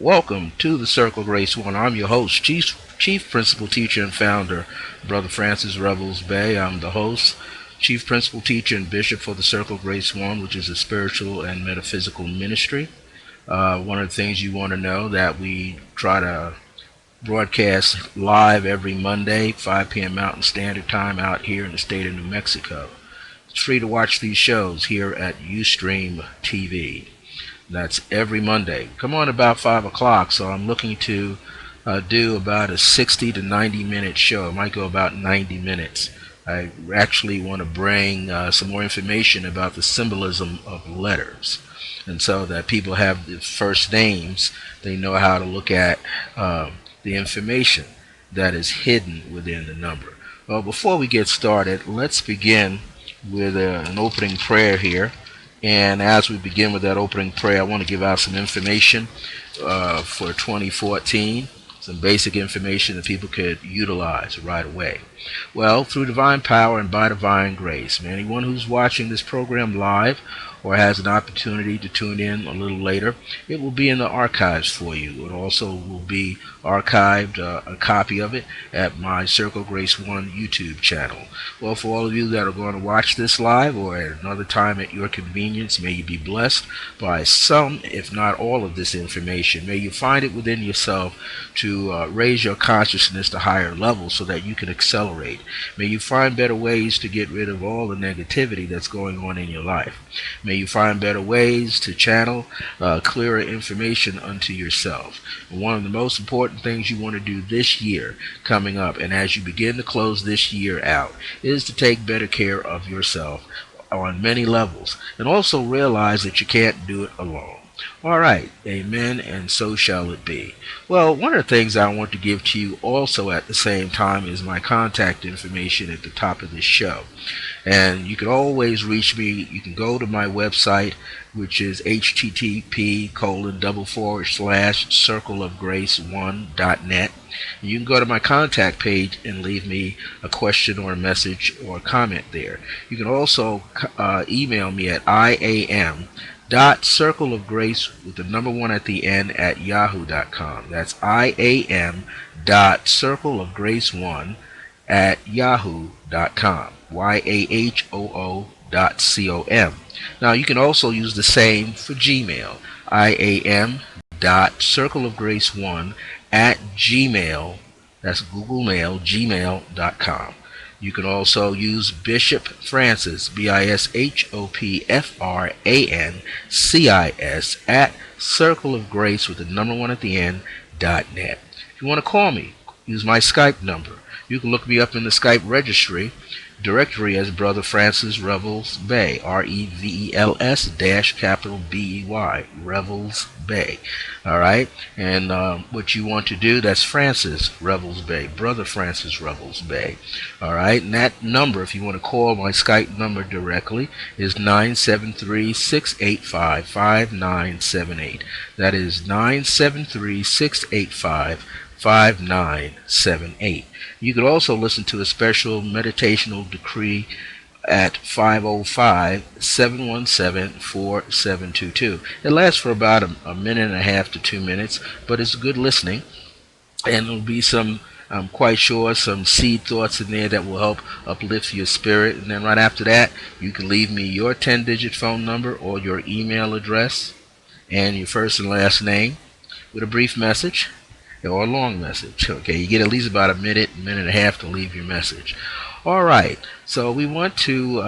Welcome to the Circle Grace One. I'm your host, Chief Principal Teacher and Founder, Brother Francis Revels-Bey. I'm the host, Chief Principal Teacher and Bishop for the Circle Grace One, which is a spiritual and metaphysical ministry. One of the things you want to know that we try to broadcast live every Monday, 5 p.m. Mountain Standard Time out here in the state of New Mexico. It's free to watch these shows here at Ustream TV. That's every Monday. Come on about 5 o'clock, so I'm looking to do about a 60 to 90 minute show. It might go about 90 minutes. I actually want to bring some more information about the symbolism of letters. And so that people have the first names, they know how to look at the information that is hidden within the number. Well, before we get started, let's begin with an opening prayer here. And as we begin with that opening prayer, I want to give out some information for 2014, some basic information that people could utilize right away. Well, through divine power and by divine grace, anyone who's watching this program live or has an opportunity to tune in a little later, it will be in the archives for you. It also will be archived, a copy of it, at my Circle Grace One YouTube channel. Well, for all of you that are going to watch this live or at another time at your convenience, may you be blessed by some, if not all, of this information. May you find it within yourself to raise your consciousness to higher levels so that you can accelerate. May you find better ways to get rid of all the negativity that's going on in your life. May you find better ways to channel clearer information unto yourself. And one of the most important things you want to do this year coming up, and as you begin to close this year out, is to take better care of yourself on many levels, and also realize that you can't do it alone. All right, amen, and so shall it be. Well, one of the things I want to give to you also at the same time is my contact information at the top of this show. And you can always reach me. You can go to my website, which is http://circleofgrace1.net. And you can go to my contact page and leave me a question or a message or a comment there. You can also email me at iam.circleofgrace with the number 1 at the end at yahoo.com. That's iam.circleofgrace1 at yahoo.com. YAHOO.com. Now you can also use the same for Gmail. iam.circleofgrace1 at gmail, that's Google Mail, gmail.com. You can also use Bishop Francis, BISHOPFRANCIS at Circle of Grace with the number 1 at the end .net. If you want to call me, use my Skype number. You can look me up in the Skype registry directory as Brother Francis Revels-Bey, REVELS-BEY, Revels-Bey. All right, and what you want to do, that's Francis Revels-Bey, Brother Francis Revels-Bey. All right, and that number, if you want to call my Skype number directly, is 973-685-5978. That is 973-685-5978. You could also listen to a special meditational decree at 505-717-4722. It lasts for about a minute and a half to 2 minutes, but it's good listening, and there'll be some, I'm quite sure, some seed thoughts in there that will help uplift your spirit. And then right after that, you can leave me your 10-digit phone number or your email address and your first and last name with a brief message or a long message. Okay, you get at least about a minute and a half to leave your message. All right, so we want to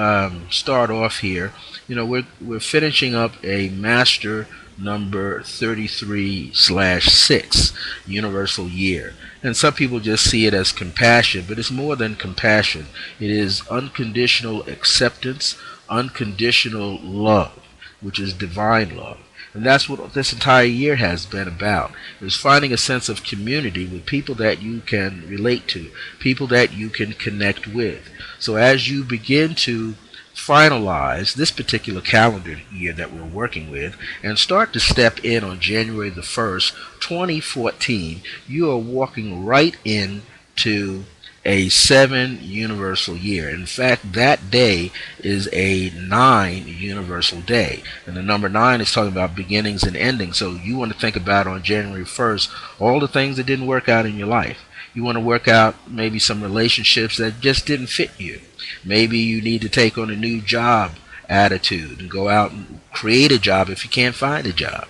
start off here. You know, we're finishing up a master number 33/6 universal year, and some people just see it as compassion, but it's more than compassion. It is unconditional acceptance, unconditional love, which is divine love. And that's what this entire year has been about, is finding a sense of community with people that you can relate to, people that you can connect with. So as you begin to finalize this particular calendar year that we're working with and start to step in on January the 1st, 2014, you are walking right into a 7 universal year. In fact, that day is a 9 universal day. And the number 9 is talking about beginnings and endings. So you want to think about on January 1st all the things that didn't work out in your life. You want to work out maybe some relationships that just didn't fit you. Maybe you need to take on a new job attitude and go out and create a job if you can't find a job.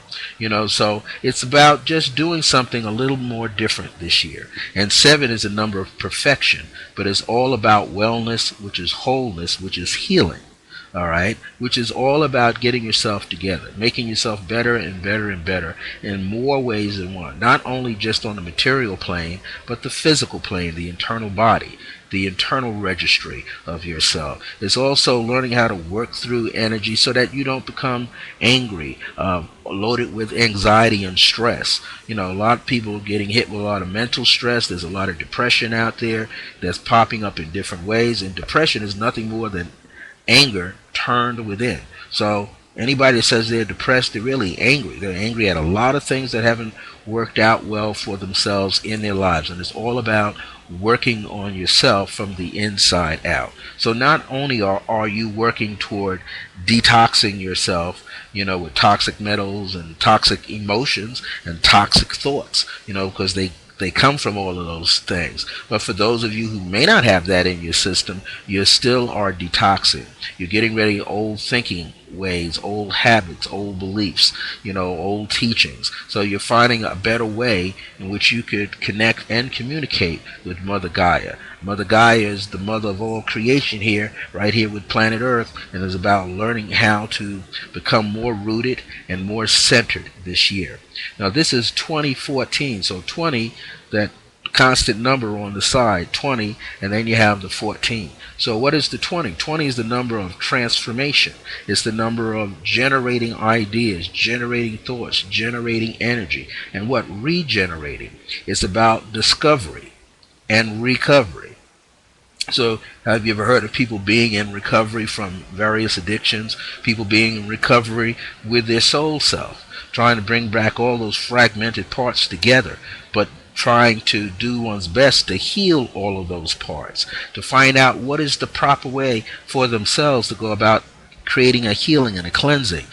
So it's about just doing something a little more different this year. And 7 is a number of perfection, but it's all about wellness, which is wholeness, which is healing. All right, which is all about getting yourself together, making yourself better and better and better in more ways than one. Not only just on the material plane, but the physical plane, the internal body, the internal registry of yourself. It's also learning how to work through energy so that you don't become angry, loaded with anxiety and stress. A lot of people are getting hit with a lot of mental stress. There's a lot of depression out there that's popping up in different ways, and depression is nothing more than anger turned within. So anybody that says they're depressed, they're really angry. They're angry at a lot of things that haven't worked out well for themselves in their lives. And it's all about working on yourself from the inside out. So not only are you working toward detoxing yourself, with toxic metals and toxic emotions and toxic thoughts, because they come from all of those things. But for those of you who may not have that in your system, you still are detoxing. You're getting rid of old thinking ways, old habits, old beliefs, old teachings. So you're finding a better way in which you could connect and communicate with Mother Gaia. Mother Gaia is the mother of all creation here, right here with planet Earth, and is about learning how to become more rooted and more centered this year. Now this is 2014, so 20, that constant number on the side, 20, and then you have the 14. So what is the 20? 20 is the number of transformation. It's the number of generating ideas, generating thoughts, generating energy. And what? Regenerating. It's about discovery and recovery. So have you ever heard of people being in recovery from various addictions? People being in recovery with their soul self, trying to bring back all those fragmented parts together, but trying to do one's best to heal all of those parts, to find out what is the proper way for themselves to go about creating a healing and a cleansing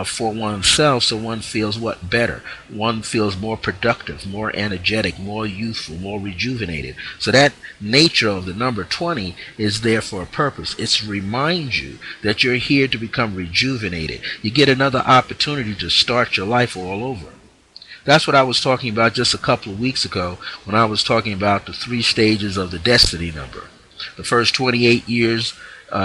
for oneself, so one feels better. One feels more productive, more energetic, more youthful, more rejuvenated. So that nature of the number 20 is there for a purpose. It's to remind you that you're here to become rejuvenated. You get another opportunity to start your life all over. That's what I was talking about just a couple of weeks ago when I was talking about the 3 stages of the destiny number. The first 28 years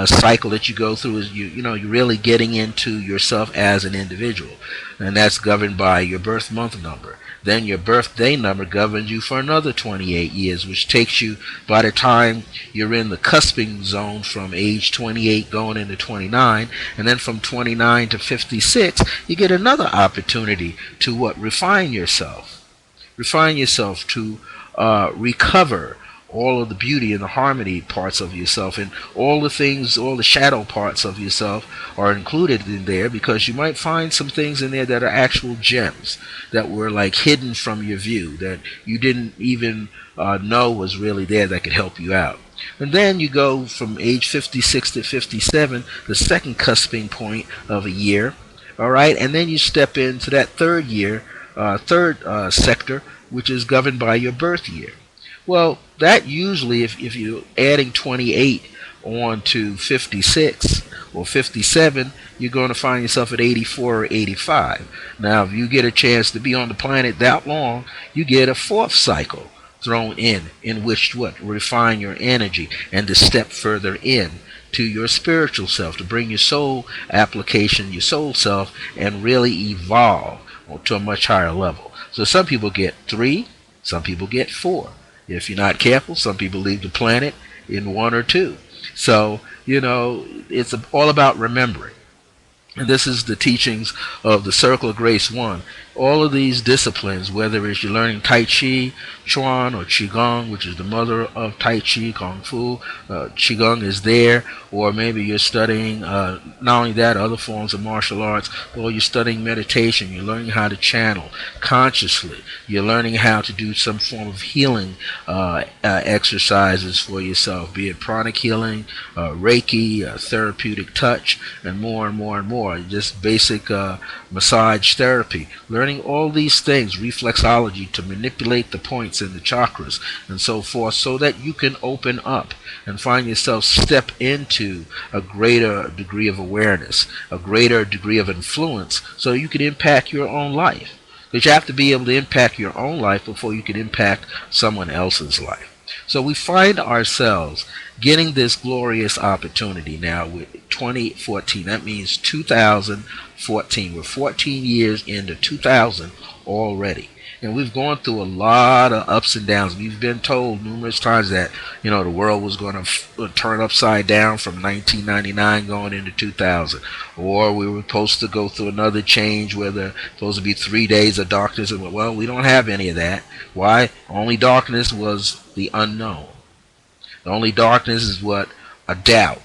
cycle that you go through is you're really getting into yourself as an individual, and that's governed by your birth month number. Then your birthday number governs you for another 28 years, which takes you, by the time you're in the cusping zone from age 28 going into 29, and then from 29 to 56, you get another opportunity to refine yourself. Refine yourself to recover all of the beauty and the harmony parts of yourself, and all the things, all the shadow parts of yourself are included in there, because you might find some things in there that are actual gems that were like hidden from your view, that you didn't even know was really there, that could help you out. And then you go from age 56 to 57, the second cusping point of a year, all right, and then you step into that third year, third sector, which is governed by your birth year. Well, that usually, if you're adding 28 on to 56 or 57, you're going to find yourself at 84 or 85. Now, if you get a chance to be on the planet that long, you get a 4th cycle thrown in which refine your energy and to step further in to your spiritual self, to bring your soul application, your soul self, and really evolve to a much higher level. So some people get 3, some people get 4. If you're not careful, some people leave the planet in 1 or 2. So, it's all about remembering. And this is the teachings of the Circle of Grace 1. All of these disciplines, whether it's you're learning Tai Chi, Chuan, or Qigong, which is the mother of Tai Chi, Kung Fu, Qigong is there, or maybe you're studying, not only that, other forms of martial arts, or you're studying meditation, you're learning how to channel consciously, you're learning how to do some form of healing exercises for yourself, be it pranic healing, Reiki, therapeutic touch, and more and more and more. Just basic massage therapy. Learning all these things, reflexology to manipulate the points in the chakras and so forth, so that you can open up and find yourself step into a greater degree of awareness, a greater degree of influence, so you can impact your own life. Because you have to be able to impact your own life before you can impact someone else's life. So we find ourselves getting this glorious opportunity now with 2014. That means 2014. We're 14 years into 2000 already. And we've gone through a lot of ups and downs. We've been told numerous times that, the world was going to turn upside down from 1999 going into 2000. Or we were supposed to go through another change where there's supposed to be 3 days of darkness. And well, we don't have any of that. Why? Only darkness was the unknown. The only darkness is what? A doubt,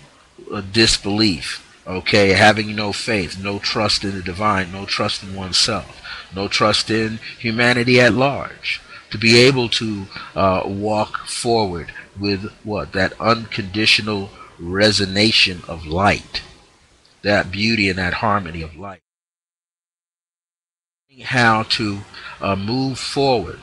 a disbelief. Okay, having no faith, no trust in the divine, no trust in oneself, no trust in humanity at large. To be able to walk forward with what? That unconditional resonation of light, that beauty and that harmony of light. How to move forward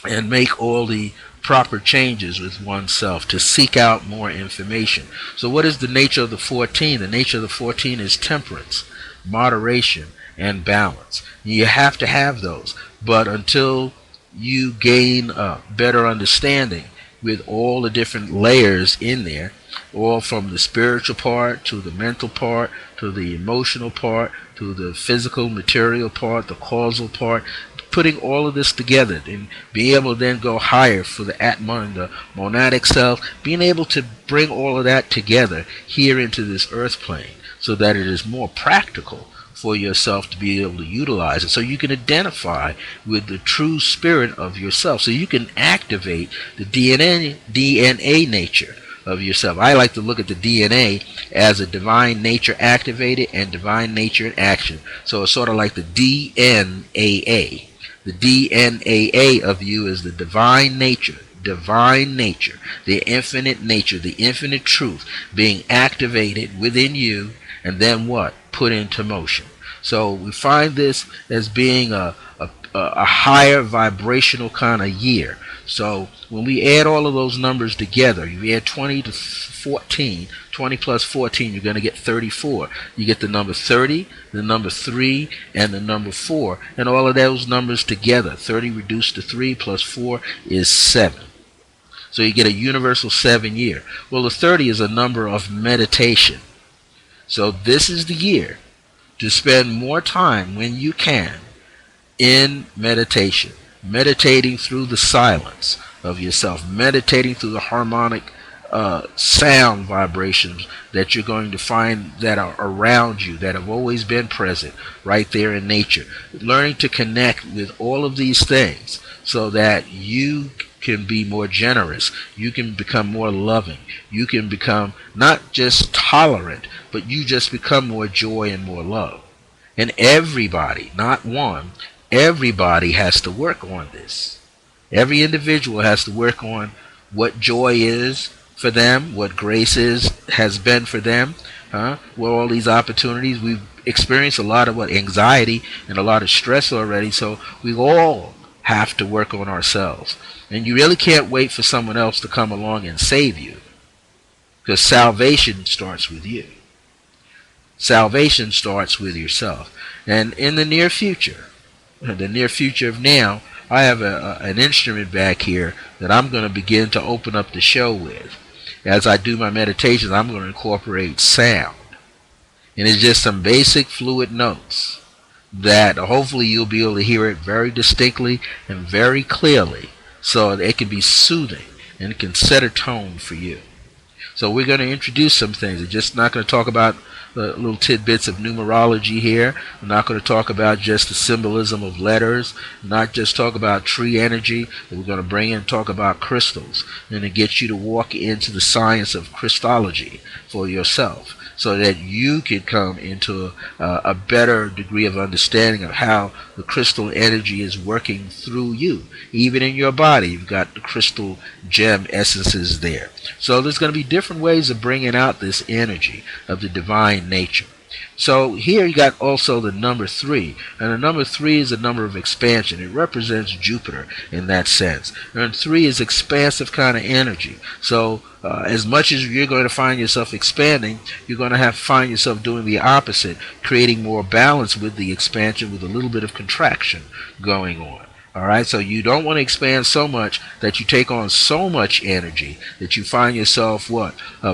and make all the proper changes with oneself, to seek out more information. So what is the nature of the 14? The nature of the 14 is temperance, moderation, and balance. You have to have those. But until you gain a better understanding with all the different layers in there, all from the spiritual part to the mental part to the emotional part to the physical material part, the causal part, putting all of this together and being able to then go higher for the Atman, the monadic self, being able to bring all of that together here into this earth plane so that it is more practical for yourself to be able to utilize it, so you can identify with the true spirit of yourself, so you can activate the DNA nature of yourself. I like to look at the DNA as a divine nature activated and divine nature in action. So it's sort of like the DNAA. The DNAA of you is the divine nature, the infinite nature, the infinite truth being activated within you, and then what? Put into motion. So we find this as being a higher vibrational kind of year. So when we add all of those numbers together, you add 20 to 14, 20 plus 14, you're going to get 34. You get the number 30, the number 3, and the number 4. And all of those numbers together, 30 reduced to 3 plus 4 is 7. So you get a universal 7 year. Well, the 30 is a number of meditation. So this is the year to spend more time when you can in meditation, meditating through the silence of yourself, meditating through the harmonic sound vibrations that you're going to find that are around you, that have always been present right there in nature. Learning to connect with all of these things so that you can be more generous, you can become more loving, you can become not just tolerant, but you just become more joy and more love. And everybody, not one, everybody has to work on this. Every individual has to work on what joy is for them, what grace has been for them. Well, all these opportunities, we've experienced a lot of anxiety and a lot of stress already, so we all have to work on ourselves. And you really can't wait for someone else to come along and save you, because salvation starts with you. Salvation starts with yourself. And in the near future of now, I have an instrument back here that I'm going to begin to open up the show with. As I do my meditations, I'm going to incorporate sound. And it's just some basic fluid notes that hopefully you'll be able to hear it very distinctly and very clearly, so that it can be soothing and it can set a tone for you. So we're going to introduce some things. We're just not going to talk about little tidbits of numerology here. We're not going to talk about just the symbolism of letters, not just talk about tree energy, but we're going to bring in and talk about crystals, and to get you to walk into the science of Christology for yourself, so that you can come into a better degree of understanding of how the crystal energy is working through you. Even in your body, you've got the crystal gem essences there. So there's going to be different ways of bringing out this energy of the divine nature. So here you got also the number 3, and the number 3 is a number of expansion. It represents Jupiter in that sense. And 3 is expansive kind of energy. So as much as you're going to find yourself expanding, you're going to have to find yourself doing the opposite, creating more balance with the expansion with a little bit of contraction going on. Alright, so you don't want to expand so much that you take on so much energy that you find yourself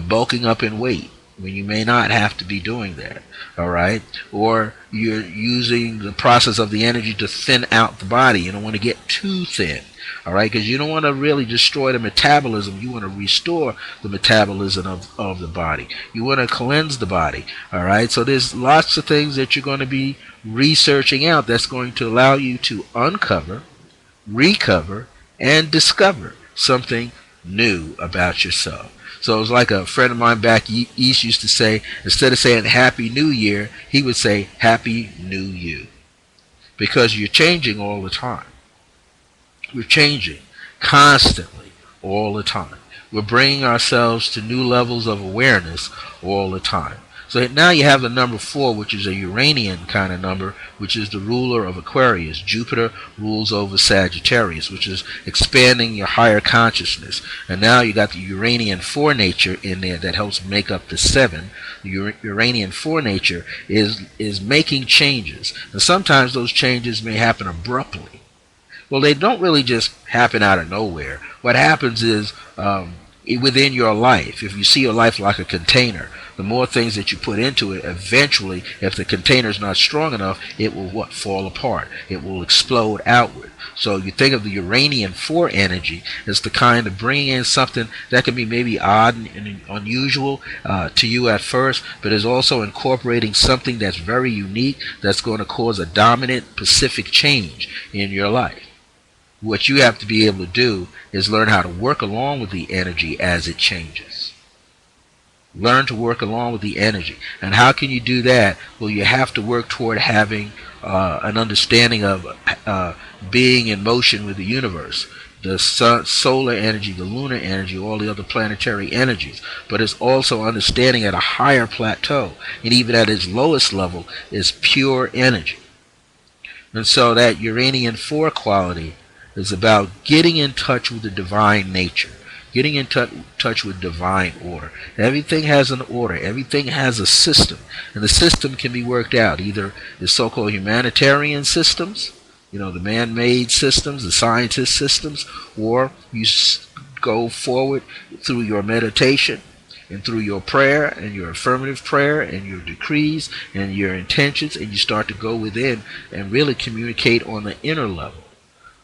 bulking up in weight, when you may not have to be doing that. Alright, or you're using the process of the energy to thin out the body. You don't want to get too thin. Alright, because you don't want to really destroy the metabolism. You want to restore the metabolism of the body. You want to cleanse the body. Alright, so there's lots of things that you're going to be researching out that's going to allow you to uncover, recover, and discover something new about yourself. So it's like a friend of mine back east used to say, instead of saying Happy New Year, he would say Happy New You. Because you're changing all the time. We're changing constantly all the time. We're bringing ourselves to new levels of awareness all the time. So now you have the number 4, which is a Uranian kind of number, which is the ruler of Aquarius. Jupiter rules over Sagittarius, which is expanding your higher consciousness. And now you got the Uranian 4 nature in there that helps make up the 7. The Uranian 4 nature is making changes. And sometimes those changes may happen abruptly. Well, they don't really just happen out of nowhere. What happens is within your life, if you see your life like a container, the more things that you put into it, eventually, if the container is not strong enough, it will fall apart. It will explode outward. So you think of the Uranian 4 energy as the kind of bringing in something that can be maybe odd and unusual to you at first, but is also incorporating something that's very unique, that's going to cause a dominant specific change in your life. What you have to be able to do is learn how to work along with the energy as it changes. Learn to work along with the energy. And how can you do that? Well, you have to work toward having an understanding of being in motion with the universe. The solar energy, the lunar energy, all the other planetary energies. But it's also understanding at a higher plateau, and even at its lowest level, is pure energy. And so that Uranian 4 quality is about getting in touch with the divine nature, getting in touch with divine order. Everything has an order. Everything has a system. And the system can be worked out. Either the so-called humanitarian systems, the man-made systems, the scientist systems, or you go forward through your meditation and through your prayer and your affirmative prayer and your decrees and your intentions, and you start to go within and really communicate on the inner level.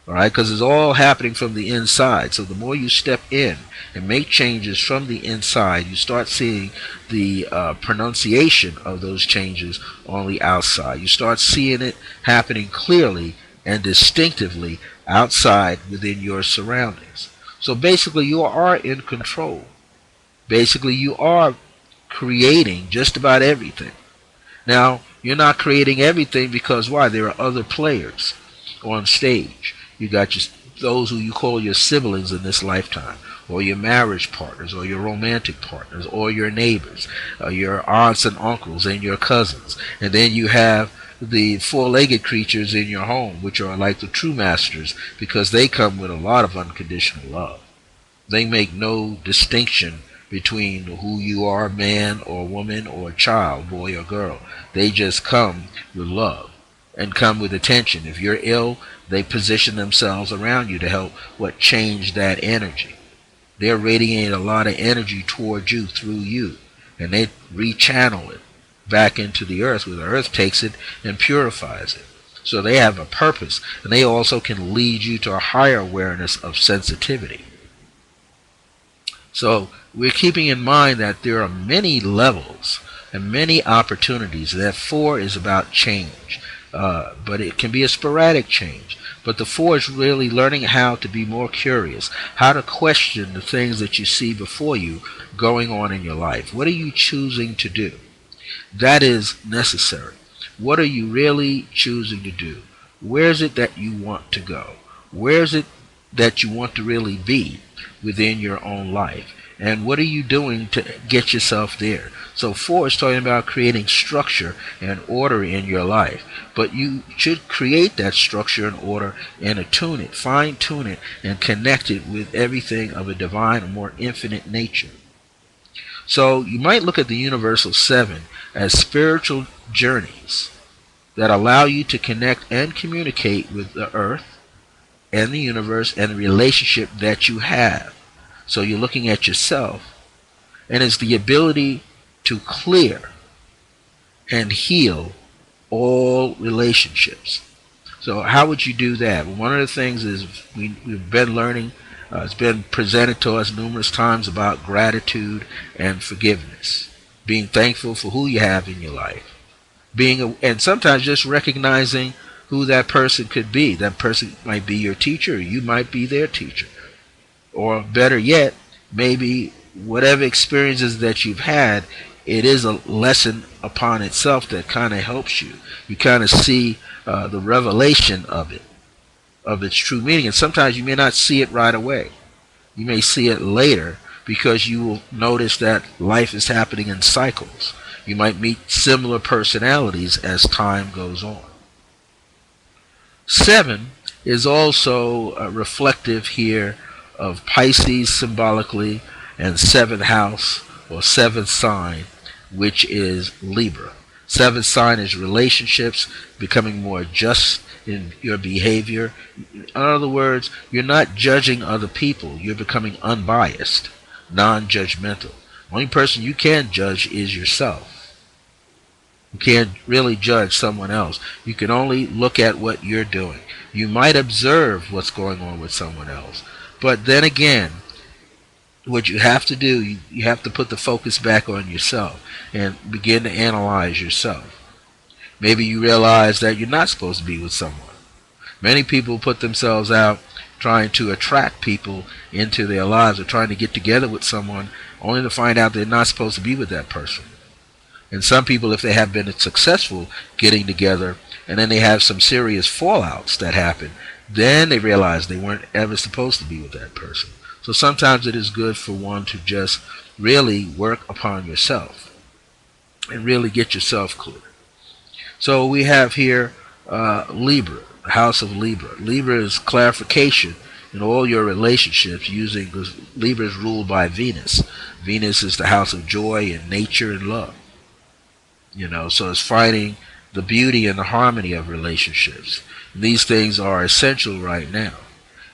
Alright, because it's all happening from the inside. So the more you step in and make changes from the inside, you start seeing the pronunciation of those changes on the outside. You start seeing it happening clearly and distinctively outside within your surroundings. So basically you are in control. Basically you are creating just about everything. Now, you're not creating everything because why? There are other players on stage. You got those who you call your siblings in this lifetime, or your marriage partners, or your romantic partners, or your neighbors, your aunts and uncles, and your cousins. And then you have the 4-legged creatures in your home, which are like the true masters, because they come with a lot of unconditional love. They make no distinction between who you are, man or woman or child, boy or girl. They just come with love and come with attention. If you're ill, they position themselves around you to help change that energy. They're radiating a lot of energy towards you through you, and they rechannel it back into the earth, where the earth takes it and purifies it. So they have a purpose, and they also can lead you to a higher awareness of sensitivity. So we're keeping in mind that there are many levels and many opportunities. That 4 is about change, but it can be a sporadic change. But the 4 is really learning how to be more curious, how to question the things that you see before you going on in your life. What are you choosing to do? That is necessary. What are you really choosing to do? Where is it that you want to go? Where is it that you want to really be within your own life? And what are you doing to get yourself there? So 4 is talking about creating structure and order in your life. But you should create that structure and order and attune it, fine tune it, and connect it with everything of a divine or more infinite nature. So you might look at the universal 7 as spiritual journeys that allow you to connect and communicate with the earth and the universe and the relationship that you have. So you're looking at yourself, and it's the ability to clear and heal all relationships. So how would you do that? Well, one of the things is we've been learning, it's been presented to us numerous times about gratitude and forgiveness, being thankful for who you have in your life, and sometimes just recognizing who that person could be. That person might be your teacher, or you might be their teacher. Or better yet, maybe whatever experiences that you've had, it is a lesson upon itself that kind of helps you. You kind of see the revelation of it, of its true meaning. And sometimes you may not see it right away. You may see it later because you will notice that life is happening in cycles. You might meet similar personalities as time goes on. 7 is also reflective here of Pisces symbolically, and 7th house or 7th sign, which is Libra. 7th sign is relationships, becoming more just in your behavior. In other words, you're not judging other people. You're becoming unbiased, non-judgmental. The only person you can judge is yourself. You can't really judge someone else. You can only look at what you're doing. You might observe what's going on with someone else. But then again, what you have to do, you have to put the focus back on yourself and begin to analyze yourself. Maybe you realize that you're not supposed to be with someone. Many people put themselves out trying to attract people into their lives or trying to get together with someone only to find out they're not supposed to be with that person. And some people, if they have been successful getting together and then they have some serious fallouts that happen, then they realize they weren't ever supposed to be with that person. So sometimes it is good for one to just really work upon yourself and really get yourself clear. So we have here Libra, the house of Libra. Libra is clarification in all your relationships using, because Libra is ruled by Venus. Venus is the house of joy and nature and love. So it's finding the beauty and the harmony of relationships. These things are essential right now.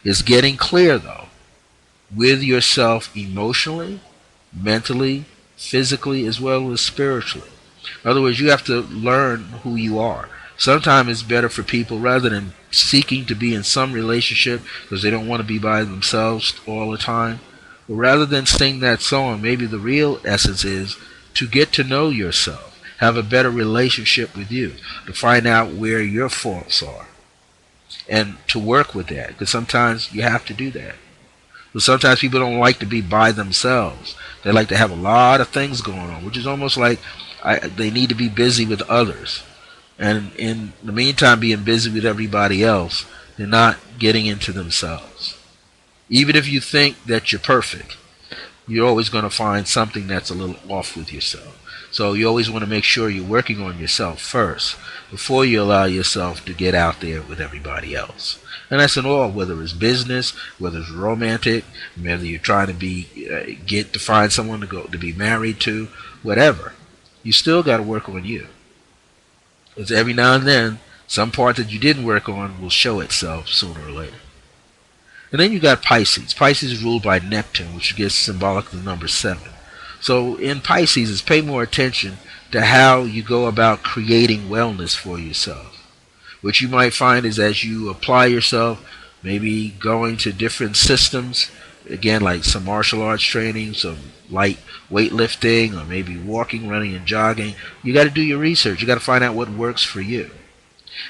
It's getting clear, though, with yourself emotionally, mentally, physically, as well as spiritually. In other words, you have to learn who you are. Sometimes it's better for people, rather than seeking to be in some relationship because they don't want to be by themselves all the time, but rather than sing that song, maybe the real essence is to get to know yourself, have a better relationship with you, to find out where your faults are, and to work with that, because sometimes you have to do that. But sometimes people don't like to be by themselves. They like to have a lot of things going on, which is almost like they need to be busy with others. And in the meantime, being busy with everybody else, they're not getting into themselves. Even if you think that you're perfect, you're always going to find something that's a little off with yourself. So you always want to make sure you're working on yourself first before you allow yourself to get out there with everybody else. And that's in all, whether it's business, whether it's romantic, whether you're trying to get to find someone to be married to, whatever. You still got to work on you. Because every now and then, some part that you didn't work on will show itself sooner or later. And then you got Pisces. Pisces is ruled by Neptune, which gets symbolic of the number 7. So in Pisces, is pay more attention to how you go about creating wellness for yourself. What you might find is as you apply yourself, maybe going to different systems Again, like some martial arts training, some light weightlifting, or maybe walking, running, and jogging. You got to do your research. You got to find out what works for you.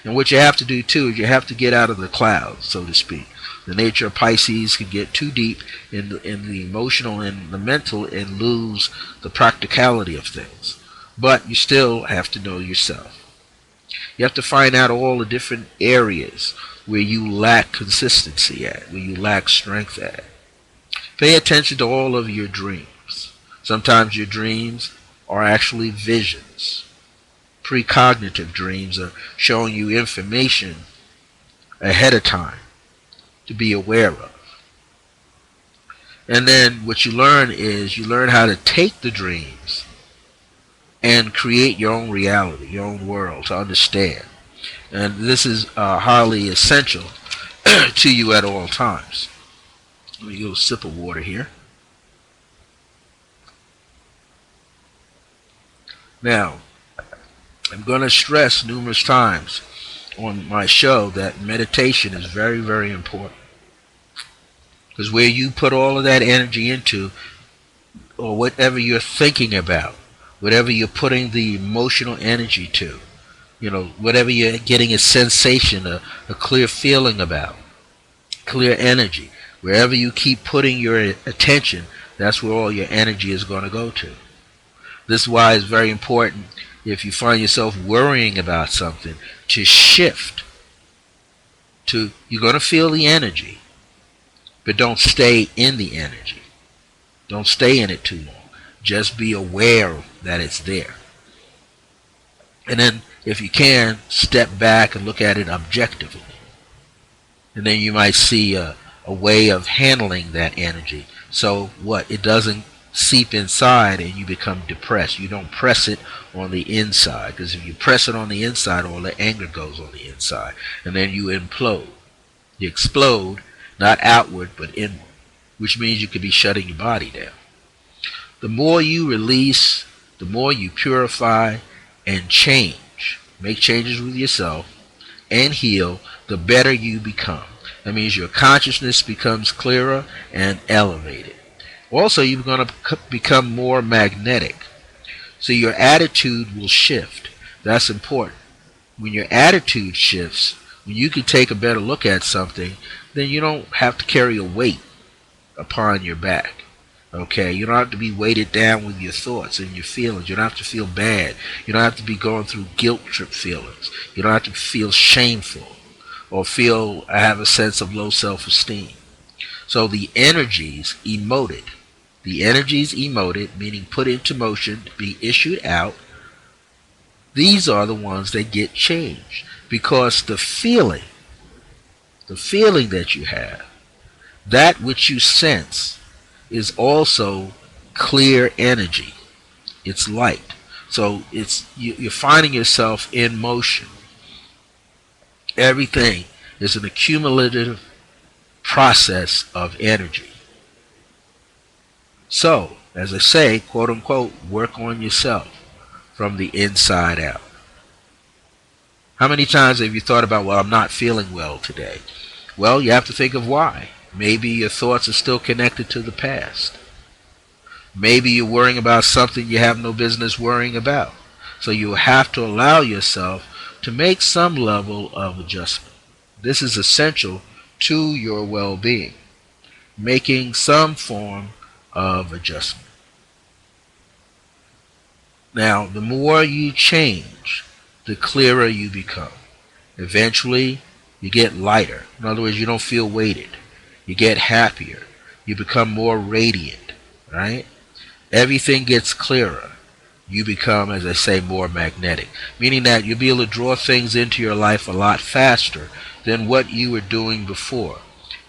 And what you have to do too is you have to get out of the clouds, so to speak. The nature of Pisces can get too deep in the emotional and the mental and lose the practicality of things. But you still have to know yourself. You have to find out all the different areas where you lack consistency at, where you lack strength at. Pay attention to all of your dreams. Sometimes your dreams are actually visions. Precognitive dreams are showing you information ahead of time to be aware of. And then what you learn is you learn how to take the dreams and create your own reality, your own world to understand. And this is highly essential to you at all times. Let me get a sip of water here. Now, I'm going to stress numerous times on my show that meditation is very, very important. Because where you put all of that energy into, or whatever you're thinking about, whatever you're putting the emotional energy to, whatever you're getting a sensation, a clear feeling about, clear energy, wherever you keep putting your attention, that's where all your energy is going to go to. This is why it's very important, if you find yourself worrying about something, to shift to, you're going to feel the energy, but don't stay in the energy. Don't stay in it too long. Just be aware that it's there. And then, if you can, step back and look at it objectively. And then you might see a way of handling that energy. So what? It doesn't seep inside and you become depressed. You don't press it on the inside, because if you press it on the inside, all the anger goes on the inside, and then you implode. You explode, not outward but inward, which means you could be shutting your body down. The more you release, the more you purify and change, make changes with yourself and heal, the better you become. That means your consciousness becomes clearer and elevated. Also, you're going to become more magnetic. So your attitude will shift. That's important. When your attitude shifts, when you can take a better look at something, then you don't have to carry a weight upon your back. Okay? You don't have to be weighted down with your thoughts and your feelings. You don't have to feel bad. You don't have to be going through guilt trip feelings. You don't have to feel shameful or have a sense of low self-esteem. So the energies emoted. The energies emoted, meaning put into motion, to be issued out, these are the ones that get changed. Because the feeling that you have, that which you sense, is also clear energy. It's light. So you're finding yourself in motion. Everything is an accumulative process of energy. So, as I say, quote unquote, work on yourself from the inside out. How many times have you thought about, well, I'm not feeling well today? Well, you have to think of why. Maybe your thoughts are still connected to the past. Maybe you're worrying about something you have no business worrying about. So you have to allow yourself to make some level of adjustment. This is essential to your well-being. Making some form of adjustment. Now, the more you change, the clearer you become. Eventually, you get lighter. In other words, you don't feel weighted. You get happier. You become more radiant, right? Everything gets clearer. You become, as I say, more magnetic, meaning that you'll be able to draw things into your life a lot faster than what you were doing before.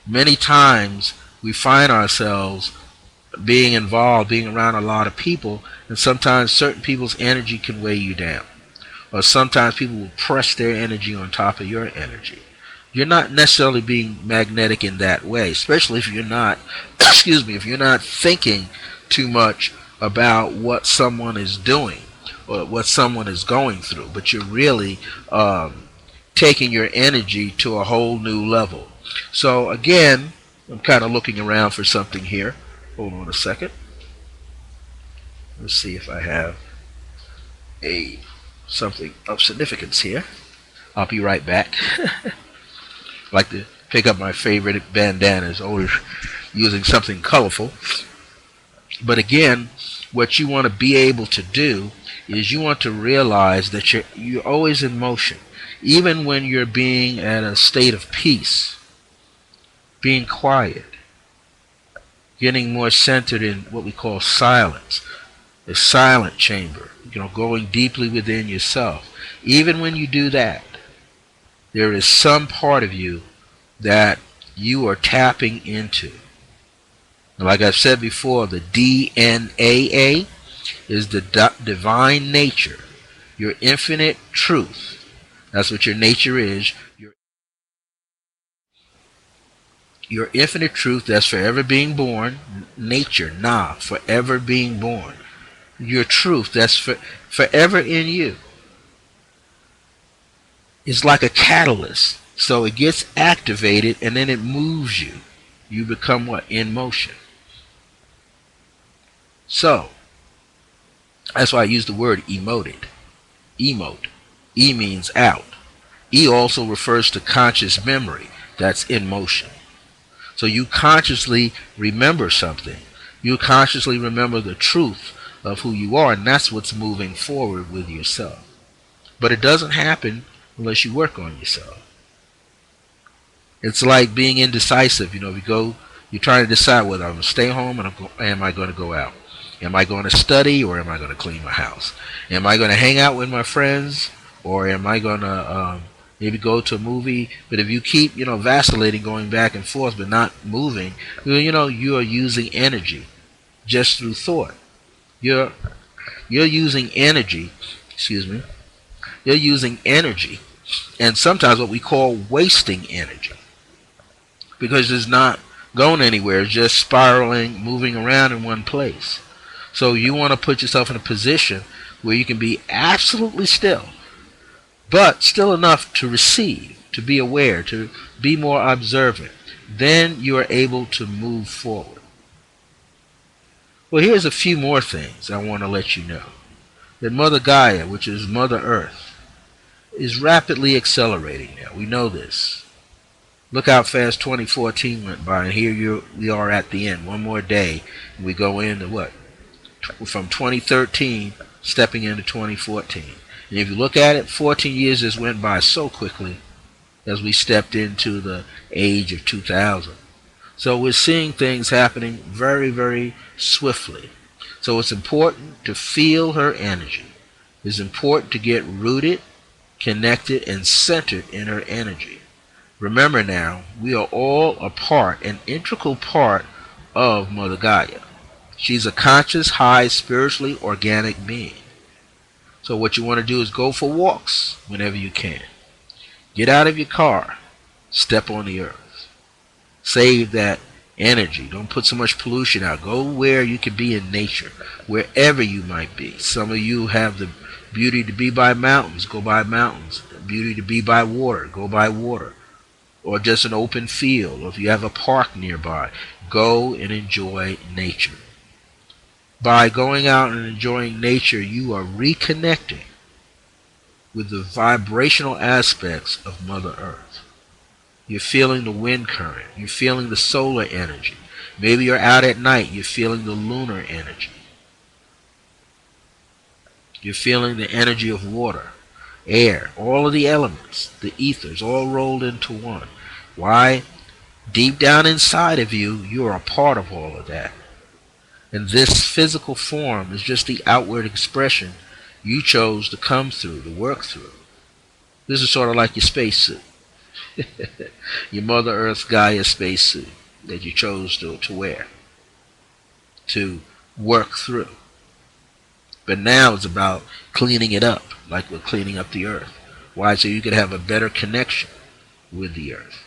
Many times, we find ourselves being involved, being around a lot of people, and sometimes certain people's energy can weigh you down. Or sometimes people will press their energy on top of your energy. You're not necessarily being magnetic in that way, especially if you're not, if you're not thinking too much about what someone is doing or what someone is going through, but you're really taking your energy to a whole new level. So again, I'm kind of looking around for something here. Hold on a second. Let's see if I have a something of significance here. I'll be right back. I like to pick up my favorite bandanas, always using something colorful. But again, what you want to be able to do is you want to realize that you're always in motion. Even when you're being at a state of peace, being quiet, getting more centered in what we call silence, a silent chamber, going deeply within yourself. Even when you do that, there is some part of you that you are tapping into. And like I've said before, the DNA is the divine nature, your infinite truth. That's what your nature is. Your infinite truth that's forever being born. Nature, forever being born. Your truth that's forever in you is like a catalyst. So it gets activated and then it moves you. You become what? In motion. So that's why I use the word emoted. Emote. E means out. E also refers to conscious memory that's in motion. So you consciously remember something. You consciously remember the truth of who you are, and that's what's moving forward with yourself. But it doesn't happen unless you work on yourself. It's like being indecisive. You're trying to decide whether I'm going to stay home and am I going to go out? Am I going to study or am I going to clean my house? Am I going to hang out with my friends or am I going to maybe go to a movie? But if you keep, vacillating, going back and forth, but not moving, you are using energy just through thought. You're using energy. Excuse me. You're using energy, and sometimes what we call wasting energy, because it's not going anywhere. It's just spiraling, moving around in one place. So you want to put yourself in a position where you can be absolutely still, but still enough to receive, to be aware, to be more observant. Then you are able to move forward. Well, here's a few more things I want to let you know. That Mother Gaia, which is Mother Earth, is rapidly accelerating now. We know this. Look how fast 2014 went by, and here we are at the end. One more day, and we go into what? From 2013, stepping into 2014. And if you look at it, 14 years just went by so quickly as we stepped into the age of 2000. So we're seeing things happening very, very swiftly. So it's important to feel her energy. It's important to get rooted, connected, and centered in her energy. Remember now, we are all a part, an integral part of Mother Gaia. She's a conscious, high, spiritually organic being. So what you want to do is go for walks whenever you can. Get out of your car. Step on the earth. Save that energy. Don't put so much pollution out. Go where you can be in nature, wherever you might be. Some of you have the beauty to be by mountains. Go by mountains. The beauty to be by water. Go by water. Or just an open field. Or if you have a park nearby, go and enjoy nature. By going out and enjoying nature, you are reconnecting with the vibrational aspects of Mother Earth. You're feeling the wind current. You're feeling the solar energy. Maybe you're out at night. You're feeling the lunar energy. You're feeling the energy of water, air, all of the elements, the ethers, all rolled into one. Why? Deep down inside of you, you're a part of all of that. And this physical form is just the outward expression you chose to come through, to work through. This is sort of like your spacesuit. Your Mother Earth Gaia spacesuit that you chose to wear, to work through. But now it's about cleaning it up, like we're cleaning up the earth. Why? So you can have a better connection with the earth.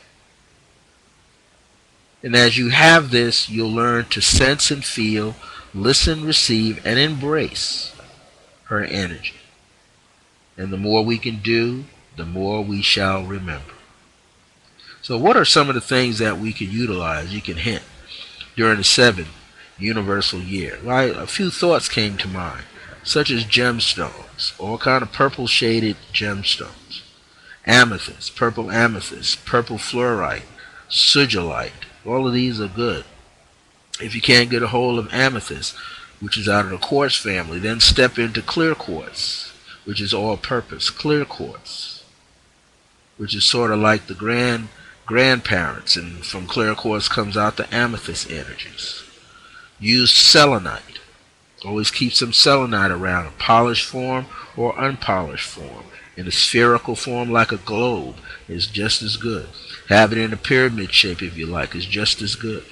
And as you have this, you'll learn to sense and feel, listen, receive, and embrace her energy. And the more we can do, the more we shall remember. So So what are some of the things that we can utilize, you can hint, during the 7th universal year? Right? A few thoughts came to mind, such as gemstones, all kind of purple shaded gemstones. Amethyst, purple fluorite, sugilite. All of these are good. If you can't get a hold of amethyst, which is out of the quartz family, then step into clear quartz, which is all purpose. Clear quartz, which is sort of like the grandparents, and from clear quartz comes out the amethyst energies. Use selenite. Always keep some selenite around, in polished form or unpolished form. In a spherical form like a globe is just as good. Have it in a pyramid shape if you like, is just as good.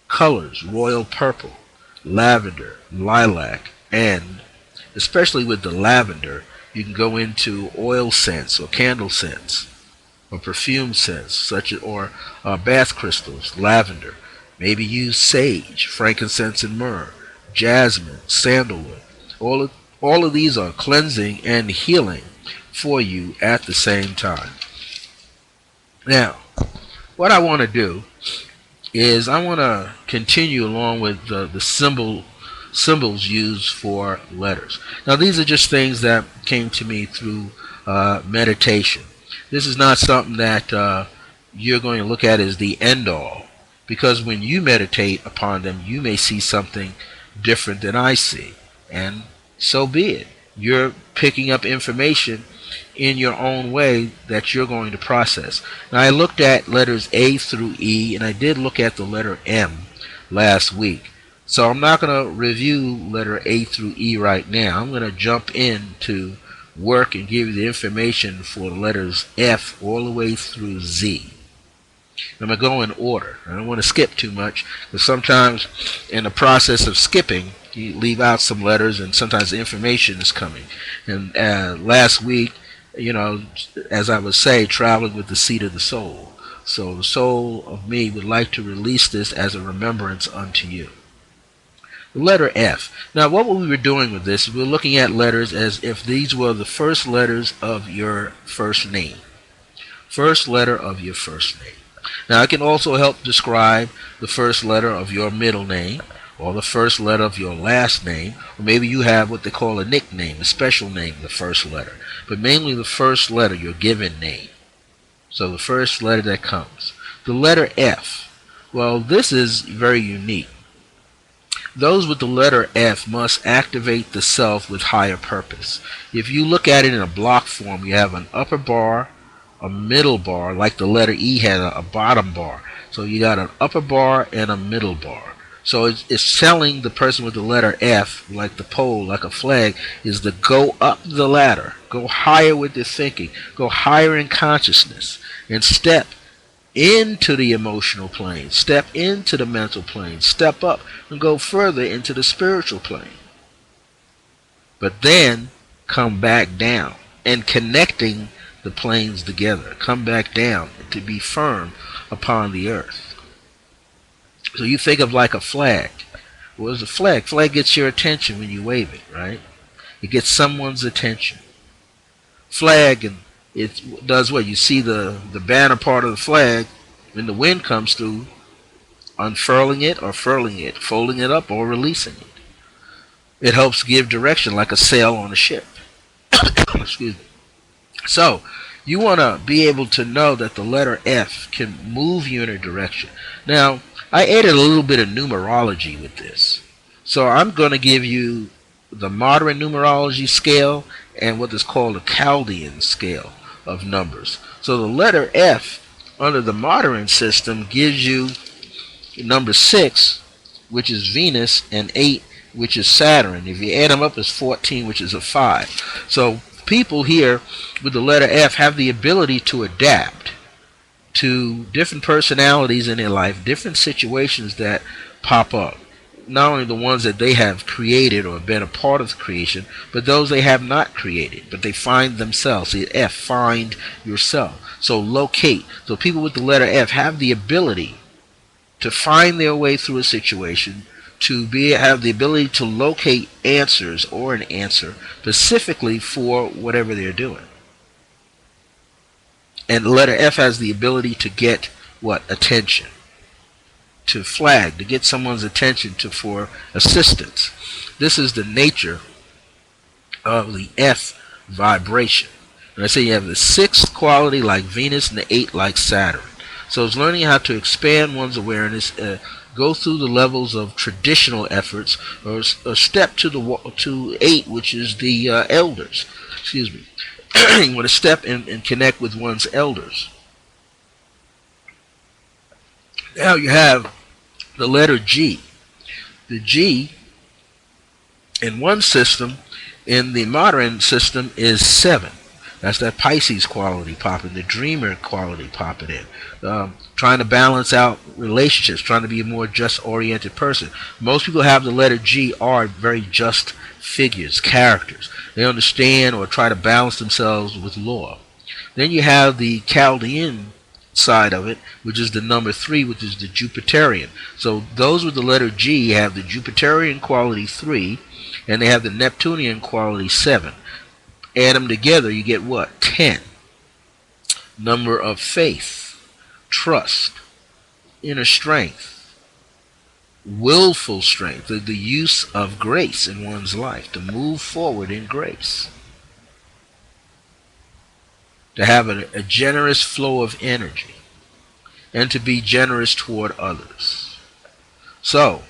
Colors, royal purple, lavender, lilac, and especially with the lavender, you can go into oil scents or candle scents or perfume scents, such as bath crystals, lavender. Maybe use sage, frankincense, and myrrh, jasmine, sandalwood. All of these are cleansing and healing for you at the same time. Now, what I want to do is I want to continue along with the symbols used for letters. Now, these are just things that came to me through meditation. This is not something that you're going to look at as the end all, because when you meditate upon them, you may see something different than I see, and so be it. You're picking up information in your own way that you're going to process. Now, I looked at letters A through E, and I did look at the letter M last week. So I'm not going to review letter A through E right now. I'm going to jump into work and give you the information for the letters F all the way through Z. I'm going to go in order. I don't want to skip too much, because sometimes in the process of skipping, you leave out some letters, and sometimes the information is coming. And last week, as I would say, traveling with the seat of the soul. So the soul of me would like to release this as a remembrance unto you. The letter F. Now, what we were doing with this, we're looking at letters as if these were the first letters of your first name. First letter of your first name. Now, it can also help describe the first letter of your middle name, or the first letter of your last name, or maybe you have what they call a nickname, a special name, the first letter. But mainly the first letter, your given name. So the first letter that comes. The letter F. Well, this is very unique. Those with the letter F must activate the self with higher purpose. If you look at it in a block form, you have an upper bar, a middle bar, like the letter E had a bottom bar. So you got an upper bar and a middle bar. So it's telling the person with the letter F, like the pole, like a flag, is to go up the ladder, go higher with your thinking, go higher in consciousness, and step into the emotional plane, step into the mental plane, step up and go further into the spiritual plane. But then come back down, and connecting the planes together, come back down to be firm upon the earth. So you think of like a flag. What is a flag? Flag gets your attention when you wave it, right? It gets someone's attention. Flag, and it does what? You see the banner part of the flag, when the wind comes through, unfurling it or furling it, folding it up or releasing it. It helps give direction like a sail on a ship. Excuse me. So, you want to be able to know that the letter F can move you in a direction. Now, I added a little bit of numerology with this. So I'm going to give you the modern numerology scale and what is called a Chaldean scale of numbers. So the letter F under the modern system gives you number 6, which is Venus, and 8, which is Saturn. If you add them up, it's 14, which is a 5. So people here with the letter F have the ability to adapt to different personalities in their life, different situations that pop up. Not only the ones that they have created or been a part of the creation, but those they have not created, but they find themselves. See, F, find yourself. So locate. So people with the letter F have the ability to find their way through a situation, to have the ability to locate answers or an answer specifically for whatever they're doing. And the letter F has the ability to get what? Attention. To flag, to get someone's attention for assistance. This is the nature of the F vibration. And I say you have the sixth quality like Venus and the eighth like Saturn. So it's learning how to expand one's awareness, go through the levels of traditional efforts, or step to eight, which is the elders. Excuse me. You want to step and connect with one's elders. Now you have the letter G. The G in one system, in the modern system, is 7. That's that Pisces quality popping, the dreamer quality popping in. Trying to balance out relationships, trying to be a more just-oriented person. Most people have the letter G are very just figures, characters. They understand or try to balance themselves with law. Then you have the Chaldean side of it, which is the number 3, which is the Jupiterian. So those with the letter G have the Jupiterian quality 3, and they have the Neptunian quality 7. Add them together, you get what? 10. Number of faith, trust, inner strength, willful strength, the use of grace in one's life, to move forward in grace, to have a generous flow of energy, and to be generous toward others. So,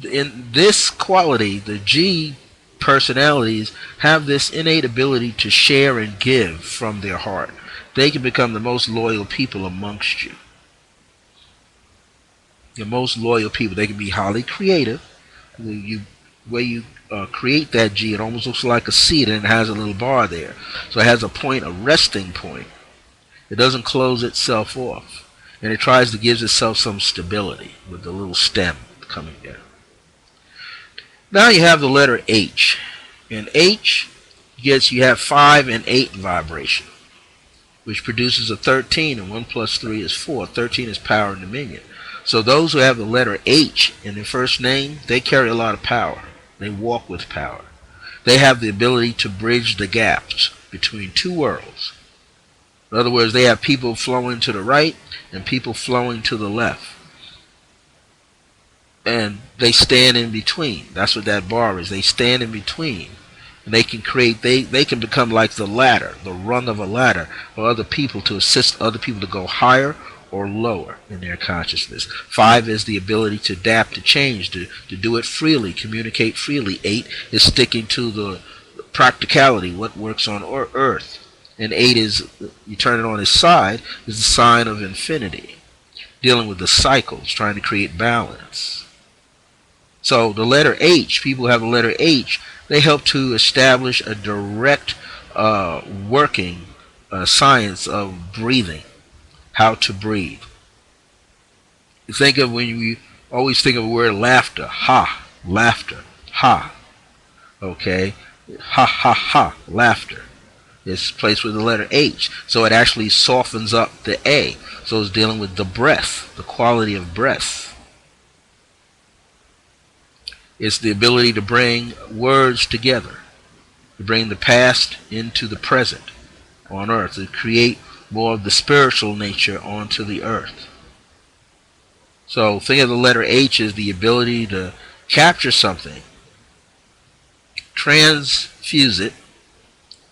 in this quality, the G personalities have this innate ability to share and give from their heart. They can become the most loyal people amongst you. The most loyal people. They can be highly creative. Where you create that G, it almost looks like a seed, and it has a little bar there. So it has a point, a resting point. It doesn't close itself off. And it tries to give itself some stability with the little stem coming down. Now you have the letter H. In H, you have 5 and 8 vibration, which produces a 13, and 1 plus 3 is 4. 13 is power and dominion. So those who have the letter H in their first name, they carry a lot of power. They walk with power. They have the ability to bridge the gaps between two worlds. In other words, they have people flowing to the right and people flowing to the left. And they stand in between. That's what that bar is. They stand in between. And they can create, they can become like the ladder, the rung of a ladder for other people, to assist other people to go higher or lower in their consciousness. 5 is the ability to adapt, to change, to do it freely, communicate freely. 8 is sticking to the practicality, what works on earth. And 8 is, you turn it on its side, is the sign of infinity, dealing with the cycles, trying to create balance. So the letter H, people who have the letter H, they help to establish a direct working science of breathing, how to breathe. You think of, when you always think of the word laughter, ha, laughter, ha, okay, ha, ha, ha, laughter. It's placed with the letter H, so it actually softens up the A. So it's dealing with the breath, the quality of breath. It's the ability to bring words together, to bring the past into the present on earth, to create more of the spiritual nature onto the earth. So think of the letter H as the ability to capture something, transfuse it,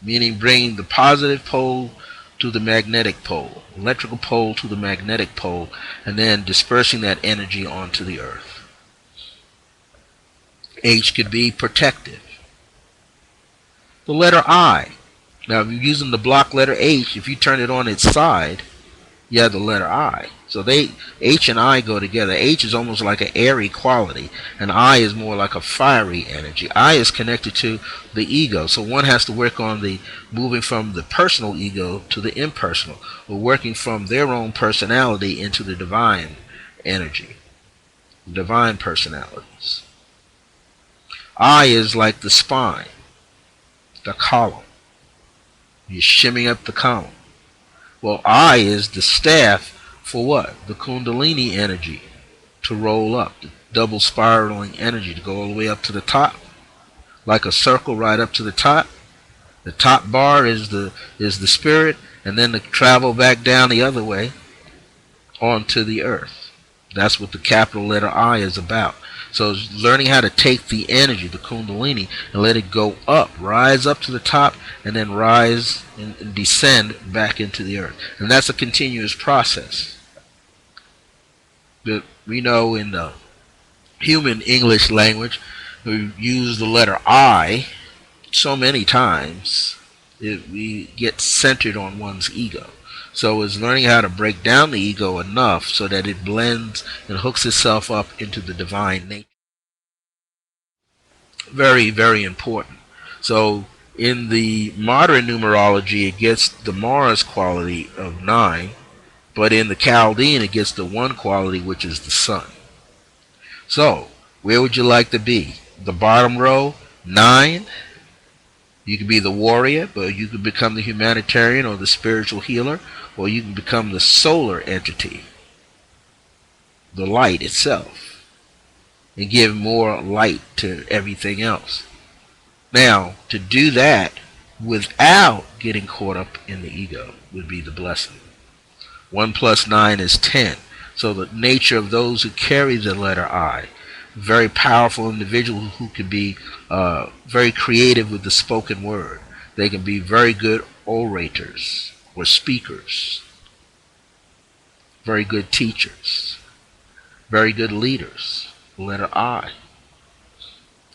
meaning bringing the positive pole to the magnetic pole, electrical pole to the magnetic pole, and then dispersing that energy onto the earth. H could be protective. The letter I. Now, if you're using the block letter H, if you turn it on its side, you have the letter I. So H and I go together. H is almost like an airy quality, and I is more like a fiery energy. I is connected to the ego, so one has to work on the moving from the personal ego to the impersonal, or working from their own personality into the divine energy, divine personalities. I is like the spine, the column. You're shimming up the column. Well, I is the staff for what? The Kundalini energy to roll up, the double spiraling energy to go all the way up to the top, like a circle right up to the top. The top bar is the spirit, and then to travel back down the other way onto the earth. That's what the capital letter I is about. So it's learning how to take the energy, the kundalini, and let it go up, rise up to the top, and then rise and descend back into the earth. And that's a continuous process. But we know in the human English language, we use the letter I so many times, we get centered on one's ego. So it's learning how to break down the ego enough so that it blends and hooks itself up into the divine nature. Very, very important. So in the modern numerology, it gets the Mars quality of 9, but in the Chaldean, it gets the 1 quality, which is the sun. So where would you like to be? The bottom row, 9. You could be the warrior, but you could become the humanitarian or the spiritual healer, or you can become the solar entity, the light itself, and give more light to everything else. Now, to do that without getting caught up in the ego would be the blessing. 1 plus 9 is 10. So the nature of those who carry the letter I, very powerful individuals who can be very creative with the spoken word. They can be very good orators or speakers, very good teachers, very good leaders. Letter I,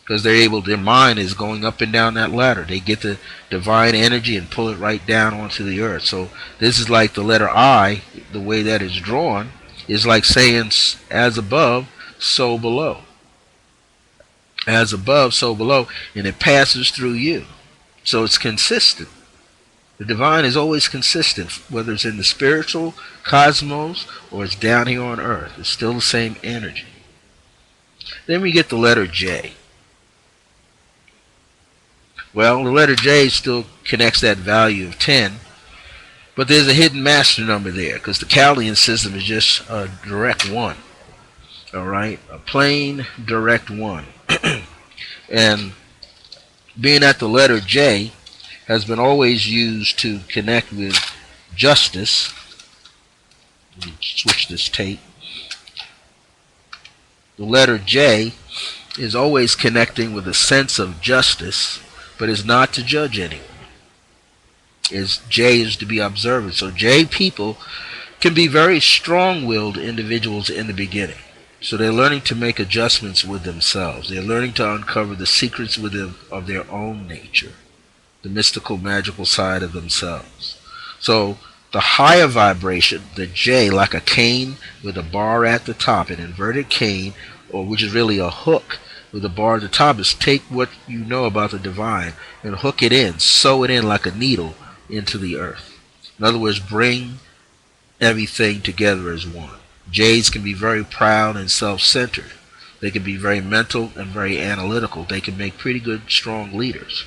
because they're able, their mind is going up and down that ladder. They get the divine energy and pull it right down onto the earth. So this is like the letter I, the way that it's drawn, is like saying as above, so below. As above, so below, and it passes through you. So it's consistent. The divine is always consistent, whether it's in the spiritual cosmos or it's down here on earth. It's still the same energy. Then we get the letter J. Well, the letter J still connects that value of 10, but there's a hidden master number there, because the Chaldean system is just a direct 1. Alright, a plain direct 1. And being that the letter J has been always used to connect with justice. Let me switch this tape. The letter J is always connecting with a sense of justice, but is not to judge anyone. J is to be observant. So J people can be very strong-willed individuals in the beginning. So they're learning to make adjustments with themselves. They're learning to uncover the secrets of their own nature, the mystical, magical side of themselves. So the higher vibration, the J, like a cane with a bar at the top, an inverted cane, or which is really a hook with a bar at the top, is take what you know about the divine and hook it in, sew it in like a needle into the earth. In other words, bring everything together as one. J's can be very proud and self-centered. They can be very mental and very analytical. They can make pretty good, strong leaders.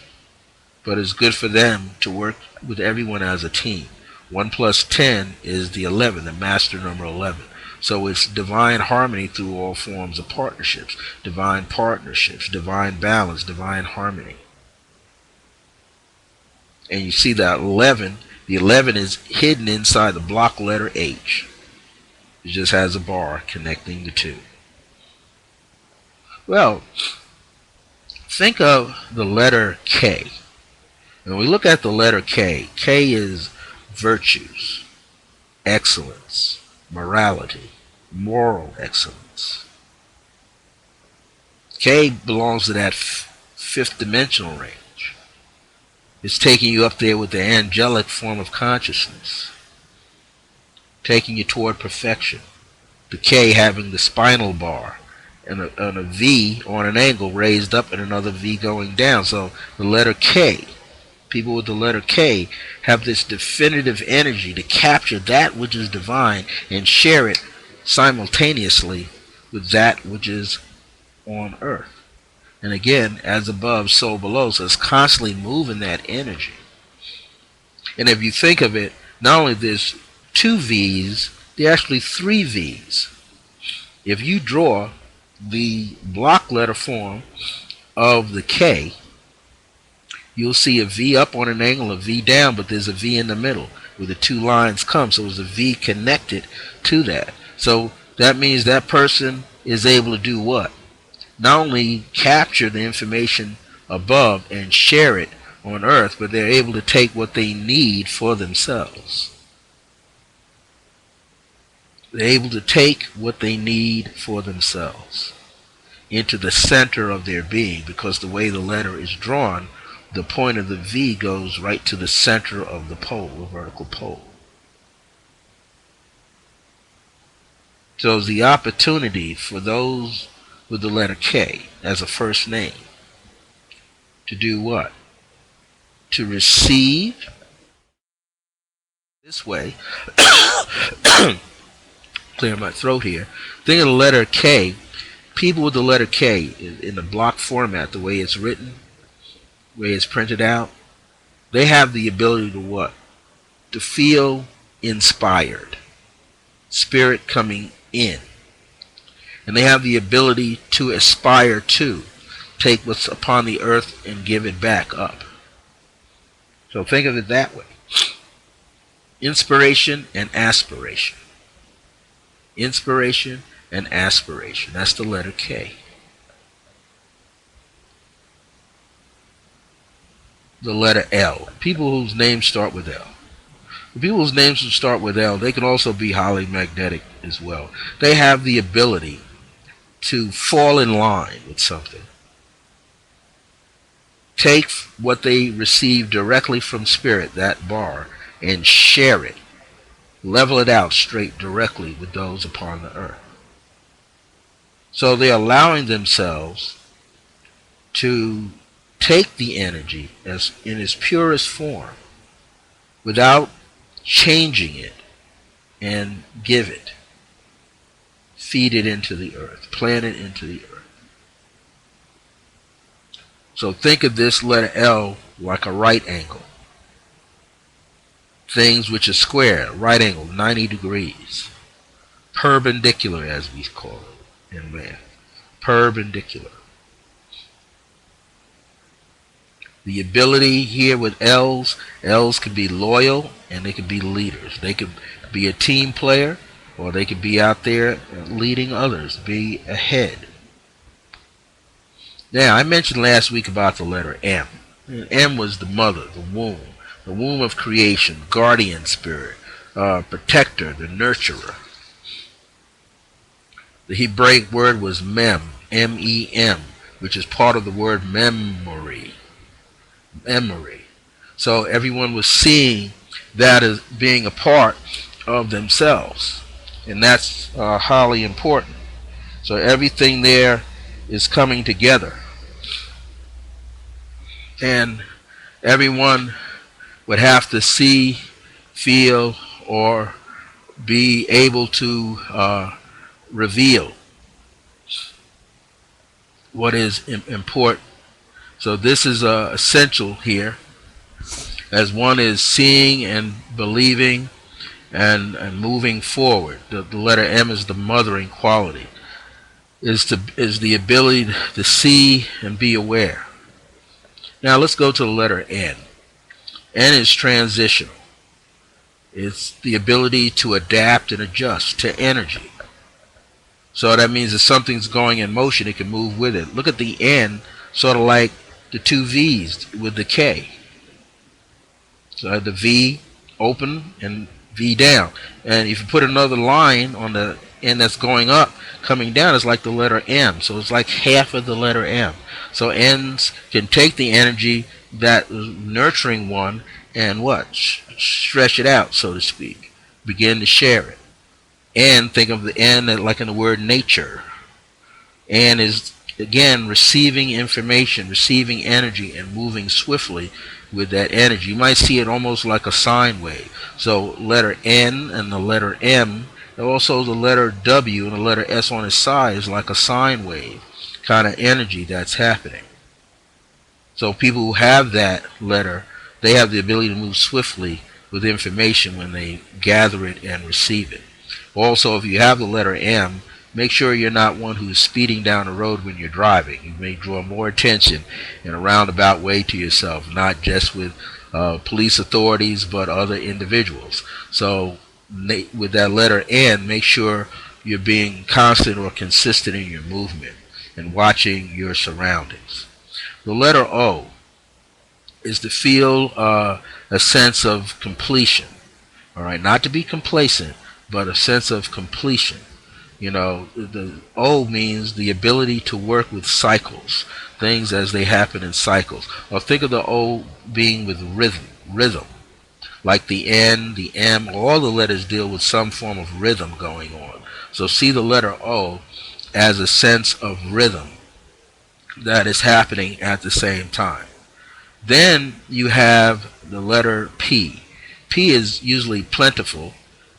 But it's good for them to work with everyone as a team. 1 plus 10 is the 11, the master number 11. So it's divine harmony through all forms of partnerships, divine balance, divine harmony. And you see that 11, the 11 is hidden inside the block letter H. It just has a bar connecting the two. Well, think of the letter K. When we look at the letter K, K is virtues, excellence, morality, moral excellence. K belongs to that fifth dimensional range. It's taking you up there with the angelic form of consciousness, taking you toward perfection. The K having the spinal bar and a V on an angle raised up and another V going down. So the letter K, people with the letter K have this definitive energy to capture that which is divine and share it simultaneously with that which is on earth. And again, as above, so below. So it's constantly moving that energy. And if you think of it, not only there's 2 V's, there are actually 3 V's. If you draw the block letter form of the K, you'll see a V up on an angle, a V down, but there's a V in the middle. where the two lines come. So there's a V connected to that. So that means that person is able to do what? Not only capture the information above and share it on earth, but they're able to take what they need for themselves. They're able to take what they need for themselves into the center of their being, because the way the letter is drawn, the point of the V goes right to the center of the pole, the vertical pole. So it's the opportunity for those with the letter K as a first name to do what? To receive this way. Clear my throat here. Think of the letter K. People with the letter K in the block format, the way it's written, the way it's printed out, they have the ability to what? To feel inspired. Spirit coming in. And they have the ability to aspire to take what's upon the earth and give it back up. So think of it that way. Inspiration and aspiration. Inspiration and aspiration. That's the letter K. The letter L. People whose names start with L. The people whose names start with L, they can also be highly magnetic as well. They have the ability to fall in line with something. Take what they receive directly from Spirit, that bar, and share it. Level it out straight directly with those upon the earth. So they're allowing themselves to take the energy as in its purest form without changing it and give it. Feed it into the earth. Plant it into the earth. So think of this letter L like a right angle. Things which are square, right angle, 90 degrees. Perpendicular, as we call it in math. Perpendicular. The ability here with L's can be loyal and they can be leaders. They could be a team player, or they could be out there leading others, be ahead. Now, I mentioned last week about the letter M. M was the mother, the womb of creation, guardian spirit, protector, the nurturer. The Hebraic word was mem, M-E-M, which is part of the word memory. Memory. So everyone was seeing that as being a part of themselves, and that's highly important. So everything there is coming together, and everyone would have to see, feel, or be able to reveal what is important. So this is essential here, as one is seeing and believing and moving forward. The letter M is the mothering quality, is the ability to see and be aware. Now let's go to the letter N. N is transitional. It's the ability to adapt and adjust to energy. So that means if something's going in motion, it can move with it. Look at the N, sort of like the two V's with the K. So I have the V open and V down. And if you put another line on the N that's going up, coming down, it's like the letter M. So it's like half of the letter M. So N's can take the energy that is nurturing one and what? Stretch it out, so to speak. Begin to share it. And think of the N like in the word nature. N is, again, receiving information, receiving energy, and moving swiftly with that energy. You might see it almost like a sine wave. So letter N and the letter M, and also the letter W and the letter S on its side is like a sine wave kind of energy that's happening. So people who have that letter, they have the ability to move swiftly with information when they gather it and receive it. Also, if you have the letter M, make sure you're not one who's speeding down the road when you're driving. You may draw more attention in a roundabout way to yourself, not just with police authorities, but other individuals. So with that letter N, make sure you're being constant or consistent in your movement and watching your surroundings. The letter O is to feel a sense of completion. All right, not to be complacent, but a sense of completion. You know, the O means the ability to work with cycles, things as they happen in cycles. Or think of the O being with rhythm, like the N, the M, all the letters deal with some form of rhythm going on. So see the letter O as a sense of rhythm that is happening at the same time. Then you have the letter P. P is usually plentiful.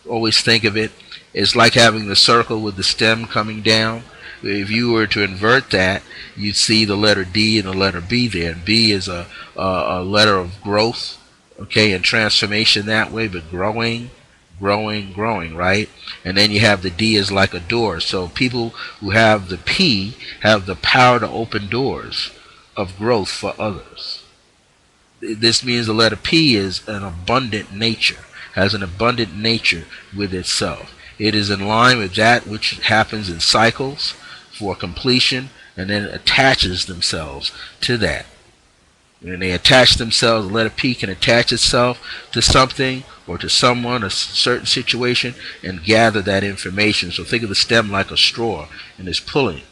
Always think of it as like having the circle with the stem coming down. If you were to invert that, you'd see the letter D and the letter B there. And B is a letter of growth, okay, and transformation that way, but growing, growing, right? And then you have the D as like a door. So people who have the P have the power to open doors of growth for others. This means the letter P is an abundant nature, has an abundant nature with itself. It is in line with that which happens in cycles for completion, and then attaches themselves to that. When they attach themselves, the letter P can attach itself to something or to someone, a certain situation, and gather that information. So think of the stem like a straw, and it's pulling.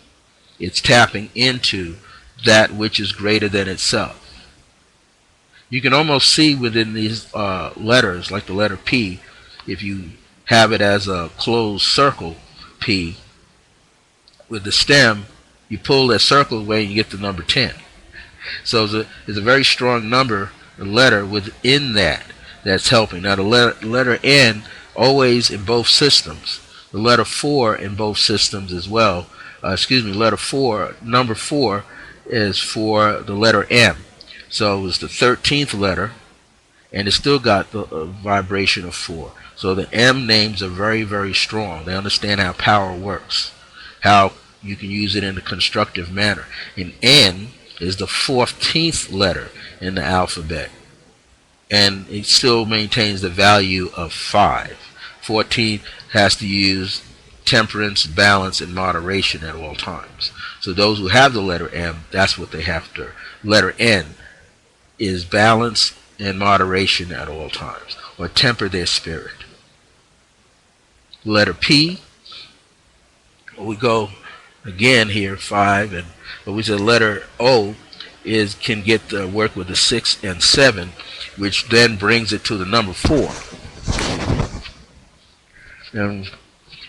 It's tapping into that which is greater than itself. You can almost see within these letters, like the letter P, if you have it as a closed circle P, with the stem, you pull that circle away and you get the number 10. So there's a very strong number, a letter within that that's helping. Now the letter N, always in both systems. The letter 4 in both systems as well. Letter 4, number 4 is for the letter M. So it was the 13th letter, and it still got the vibration of 4. So the M names are very, very strong. They understand how power works, how you can use it in a constructive manner. And N is the 14th letter in the alphabet, and it still maintains the value of 5. 14 has to use temperance, balance, and moderation at all times. So those who have the letter M, that's what they have to. Letter N is balance and moderation at all times, or temper their spirit. Letter P, we go again here, 5, but we said letter O can get the work with the 6 and 7, which then brings it to the number 4, and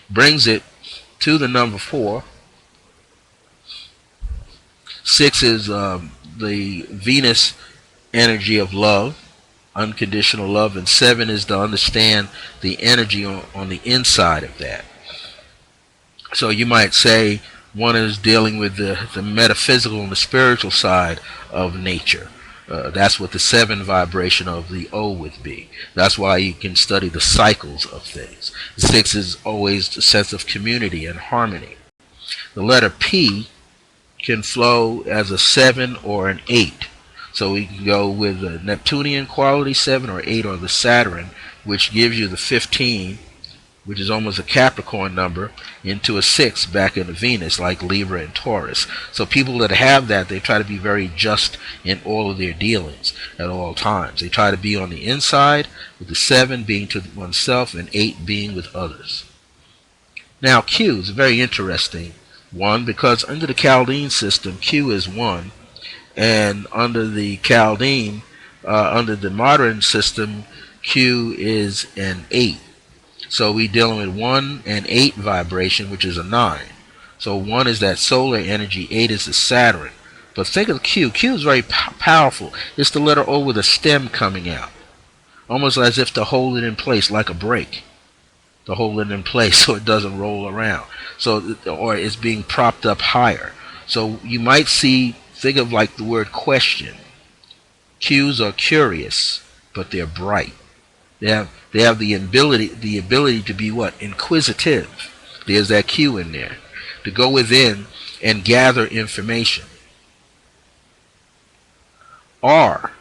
brings it to the number 4. 6 is the Venus energy of love, unconditional love, and 7 is to understand the energy on the inside of that. So you might say one is dealing with the metaphysical and the spiritual side of nature. That's what the 7 vibration of the O would be. That's why you can study the cycles of things. The 6 is always the sense of community and harmony. The letter P can flow as a 7 or an 8. So we can go with the Neptunian quality 7 or 8, or the Saturn, which gives you the 15, which is almost a Capricorn number, into a 6 back into Venus, like Libra and Taurus. So people that have that, they try to be very just in all of their dealings at all times. They try to be on the inside, with the 7 being to oneself and 8 being with others. Now Q is a very interesting one, because under the Chaldean system, Q is 1, and under the Chaldean, under the modern system, Q is an 8. So we're dealing with 1 and 8 vibration, which is a 9. So 1 is that solar energy, 8 is the Saturn. But think of Q. Q is very powerful. It's the letter O with a stem coming out, almost as if to hold it in place, like a brake, to hold it in place so it doesn't roll around. Or it's being propped up higher. So you might think of like the word question. Q's are curious, but they're bright. They have the ability to be what? Inquisitive. There's that Q in there, to go within and gather information. R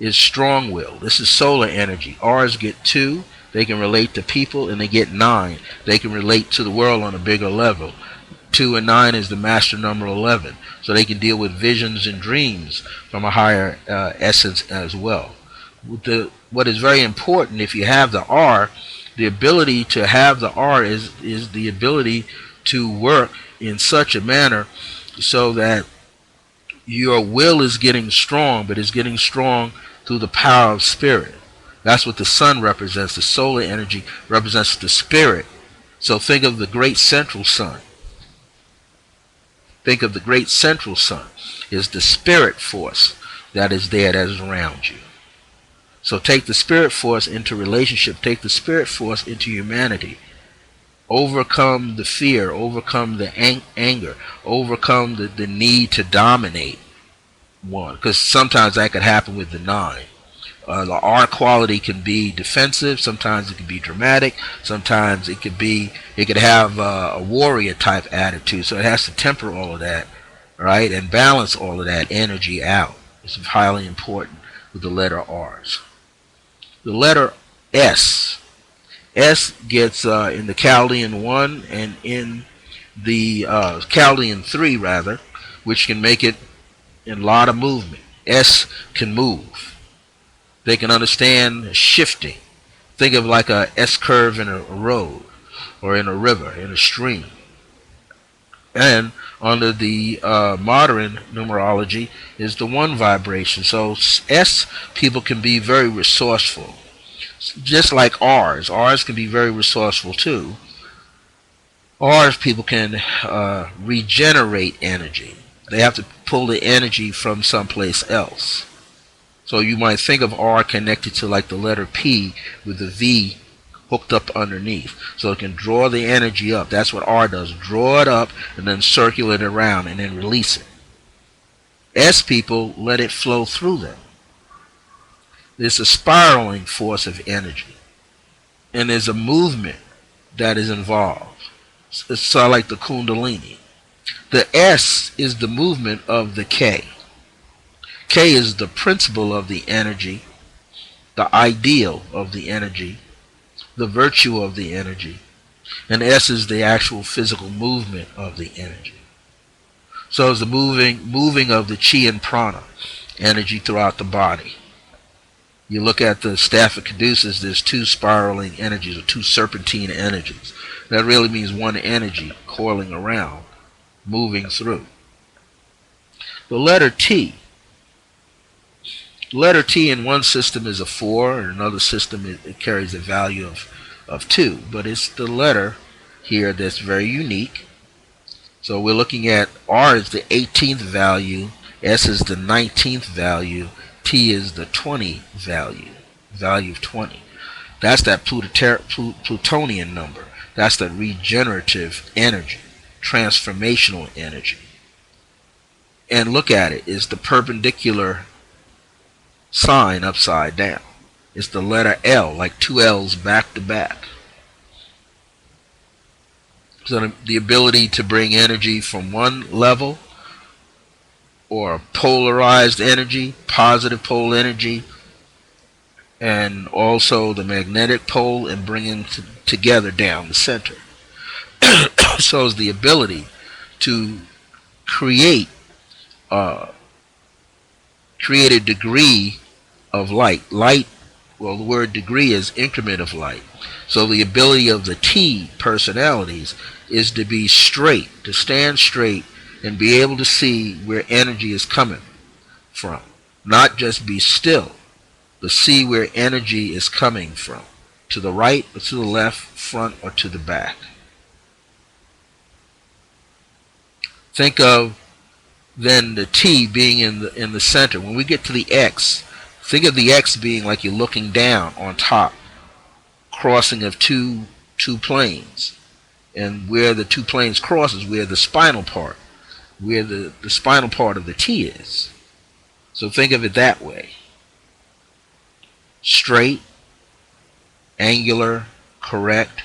is strong will. This is solar energy. R's get 2. They can relate to people, and they get 9. They can relate to the world on a bigger level. 2 and 9 is the master number 11. So they can deal with visions and dreams from a higher essence as well. What is very important, if you have the R, the ability to have the R is the ability to work in such a manner so that your will is getting strong, but it's getting strong through the power of spirit. That's what the sun represents. The solar energy represents the spirit. So think of the great central sun. Think of the great central sun is the spirit force that is there, that is around you. So take the spirit force into relationship. Take the spirit force into humanity. Overcome the fear. Overcome the anger. Overcome the need to dominate one. Because sometimes that could happen with the 9. The R quality can be defensive. Sometimes it can be dramatic. Sometimes it could have a warrior type attitude. So it has to temper all of that, right, and balance all of that energy out. It's highly important with the letter R's. The letter S. S gets in the Chaldean 1 and in the Chaldean 3 rather, which can make it in a lot of movement. S can move. They can understand shifting. Think of like a S curve in a road or in a river, in a stream. And under the modern numerology is the 1 vibration. So S people can be very resourceful. Just like R's. R's can be very resourceful too. R's people can regenerate energy. They have to pull the energy from someplace else. So you might think of R connected to like the letter P with the V hooked up underneath. So it can draw the energy up. That's what R does. Draw it up and then circulate it around and then release it. S people let it flow through them. There's a spiraling force of energy. And there's a movement that is involved. It's sort of like the Kundalini. The S is the movement of the K. K is the principle of the energy, the ideal of the energy, the virtue of the energy, and S is the actual physical movement of the energy. So it's the moving of the chi and prana, energy throughout the body. You look at the staff of Caduceus, there's 2 spiraling energies, or 2 serpentine energies. That really means 1 energy coiling around, moving through. The letter T. Letter T in one system is a 4, in another system it carries a value of 2. But it's the letter here that's very unique. So we're looking at R is the 18th value, S is the 19th value, T is the 20 value of 20. That's that Plutonian number. That's the regenerative energy, transformational energy. And look at it, it's the perpendicular sign upside down. It's the letter L, like 2 L's back to back. So the ability to bring energy from one level, or polarized energy, positive pole energy, and also the magnetic pole, and bringing together down the center. So it's the ability to create a degree of light. Light, well, the word degree is increment of light. So the ability of the T personalities is to be straight, to stand straight and be able to see where energy is coming from. Not just be still, but see where energy is coming from. To the right or to the left, front or to the back. Think of then the T being in the center. When we get to the X, think of the X being like you're looking down on top, crossing of two planes. And where the 2 planes cross is where the spinal part, where the spinal part of the T is. So think of it that way. Straight, angular, correct,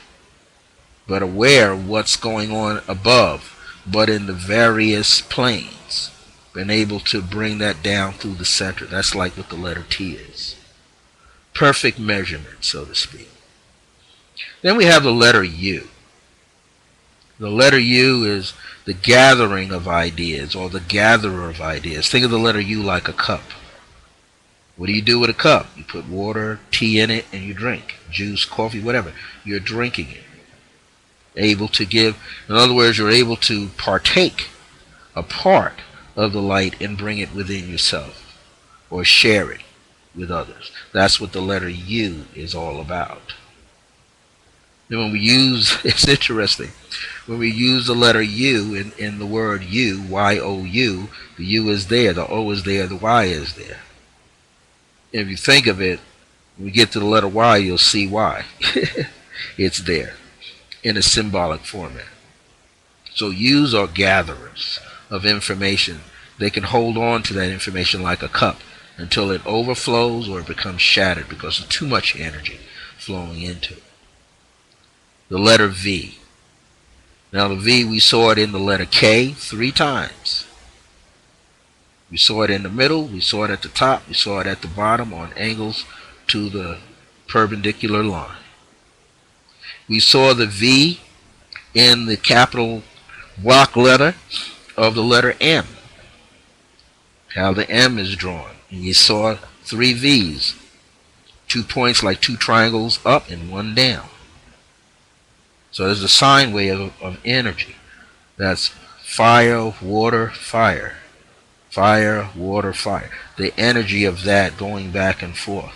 but aware of what's going on above, but in the various planes. been able to bring that down through the center. That's like what the letter T is. Perfect measurement, so to speak. Then we have the letter U. The letter U is the gathering of ideas, or the gatherer of ideas. Think of the letter U like a cup. What do you do with a cup? You put water, tea in it, and you drink. Juice, coffee, whatever. You're drinking it. Able to give, in other words, you're able to partake a part of the light and bring it within yourself, or share it with others. That's what the letter U is all about. Then when we use, it's interesting, when we use the letter U in the word you, Y-O-U, the U is there, the O is there, the Y is there. If you think of it, when we get to the letter Y, you'll see why. It's there in a symbolic format. So U's are gatherers of information. They can hold on to that information like a cup until it overflows or it becomes shattered because of too much energy flowing into it. The letter V. Now the V, we saw it in the letter K 3 times. We saw it in the middle, we saw it at the top, we saw it at the bottom on angles to the perpendicular line. We saw the V in the capital block letter of the letter M. How the M is drawn. And you saw 3 V's. 2 points like 2 triangles up and 1 down. So there's a sine wave of energy. That's fire, water, fire. Fire, water, fire. The energy of that going back and forth.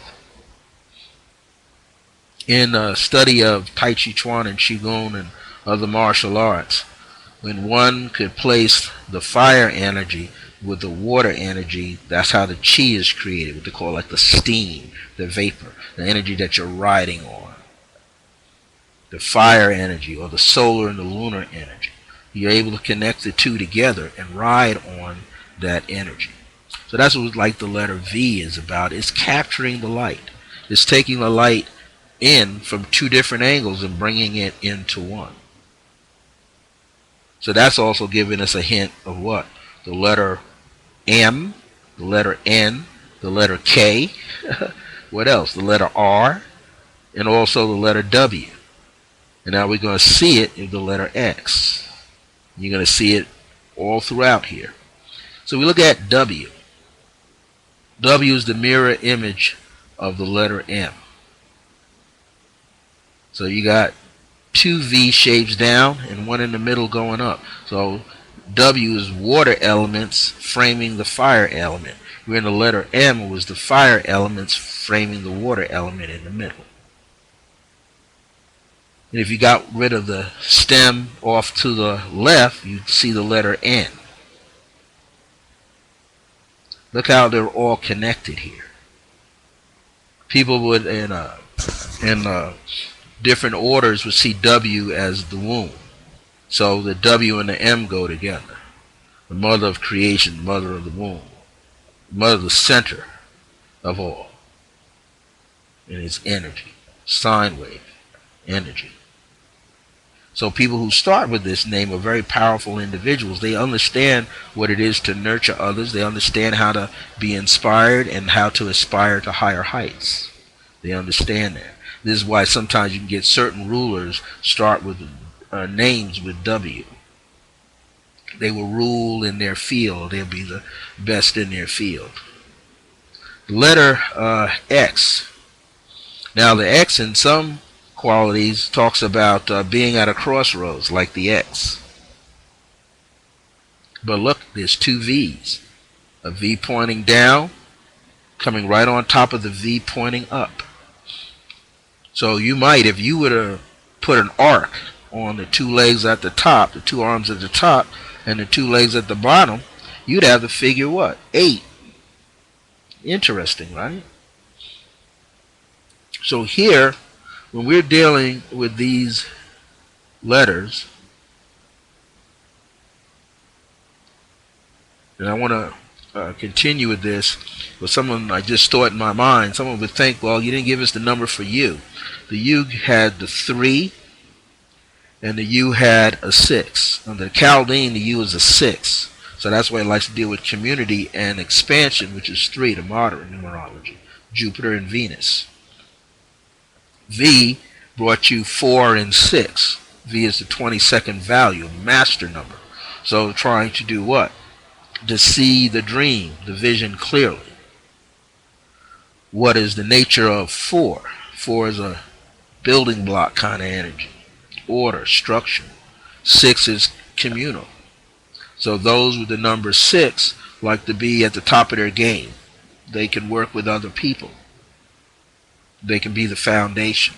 In a study of Tai Chi Chuan and Qigong and other martial arts, when one could place the fire energy with the water energy, that's how the chi is created, what they call like the steam, the vapor, the energy that you're riding on. The fire energy, or the solar and the lunar energy. You're able to connect the two together and ride on that energy. So that's what like the letter V is about. It's capturing the light. It's taking the light in from 2 different angles and bringing it into one. So that's also giving us a hint of what? The letter M, the letter N, the letter K, what else? The letter R, and also the letter W. And now we're going to see it in the letter X. You're going to see it all throughout here. So we look at W. W is the mirror image of the letter M. So you got 2 V shapes down and 1 in the middle going up. So W is water elements framing the fire element. Where in the letter M was the fire elements framing the water element in the middle. And if you got rid of the stem off to the left, you'd see the letter N. Look how they're all connected here. People would, in different orders, would see W as the womb. So the W and the M go together. The mother of creation, mother of the womb. Mother of the center of all. And it's energy. Sine wave. Energy. So people who start with this name are very powerful individuals. They understand what it is to nurture others. They understand how to be inspired and how to aspire to higher heights. They understand that. This is why sometimes you can get certain rulers start with names with W. They will rule in their field. They'll be the best in their field. Letter X. Now the X in some qualities talks about being at a crossroads like the X. But look, there's 2 V's. A V pointing down, coming right on top of the V pointing up. So you might, if you were to put an arc on the 2 legs at the top, the 2 arms at the top, and the 2 legs at the bottom, you'd have the figure what? 8. Interesting, right? So here, when we're dealing with these letters, and I want to continue with this, but someone, I just thought in my mind, someone would think, well, you didn't give us the number for U. The U had the 3, and the U had a 6. Under the Chaldean, the U is a 6. So that's why it likes to deal with community and expansion, which is 3, the modern numerology. Jupiter and Venus. V brought you 4 and 6. V is the 22nd value, master number. So trying to do what? To see the dream, the vision clearly. What is the nature of 4? 4 is a building block kind of energy. Order, structure. 6 is communal. So those with the number 6 like to be at the top of their game. They can work with other people. They can be the foundation.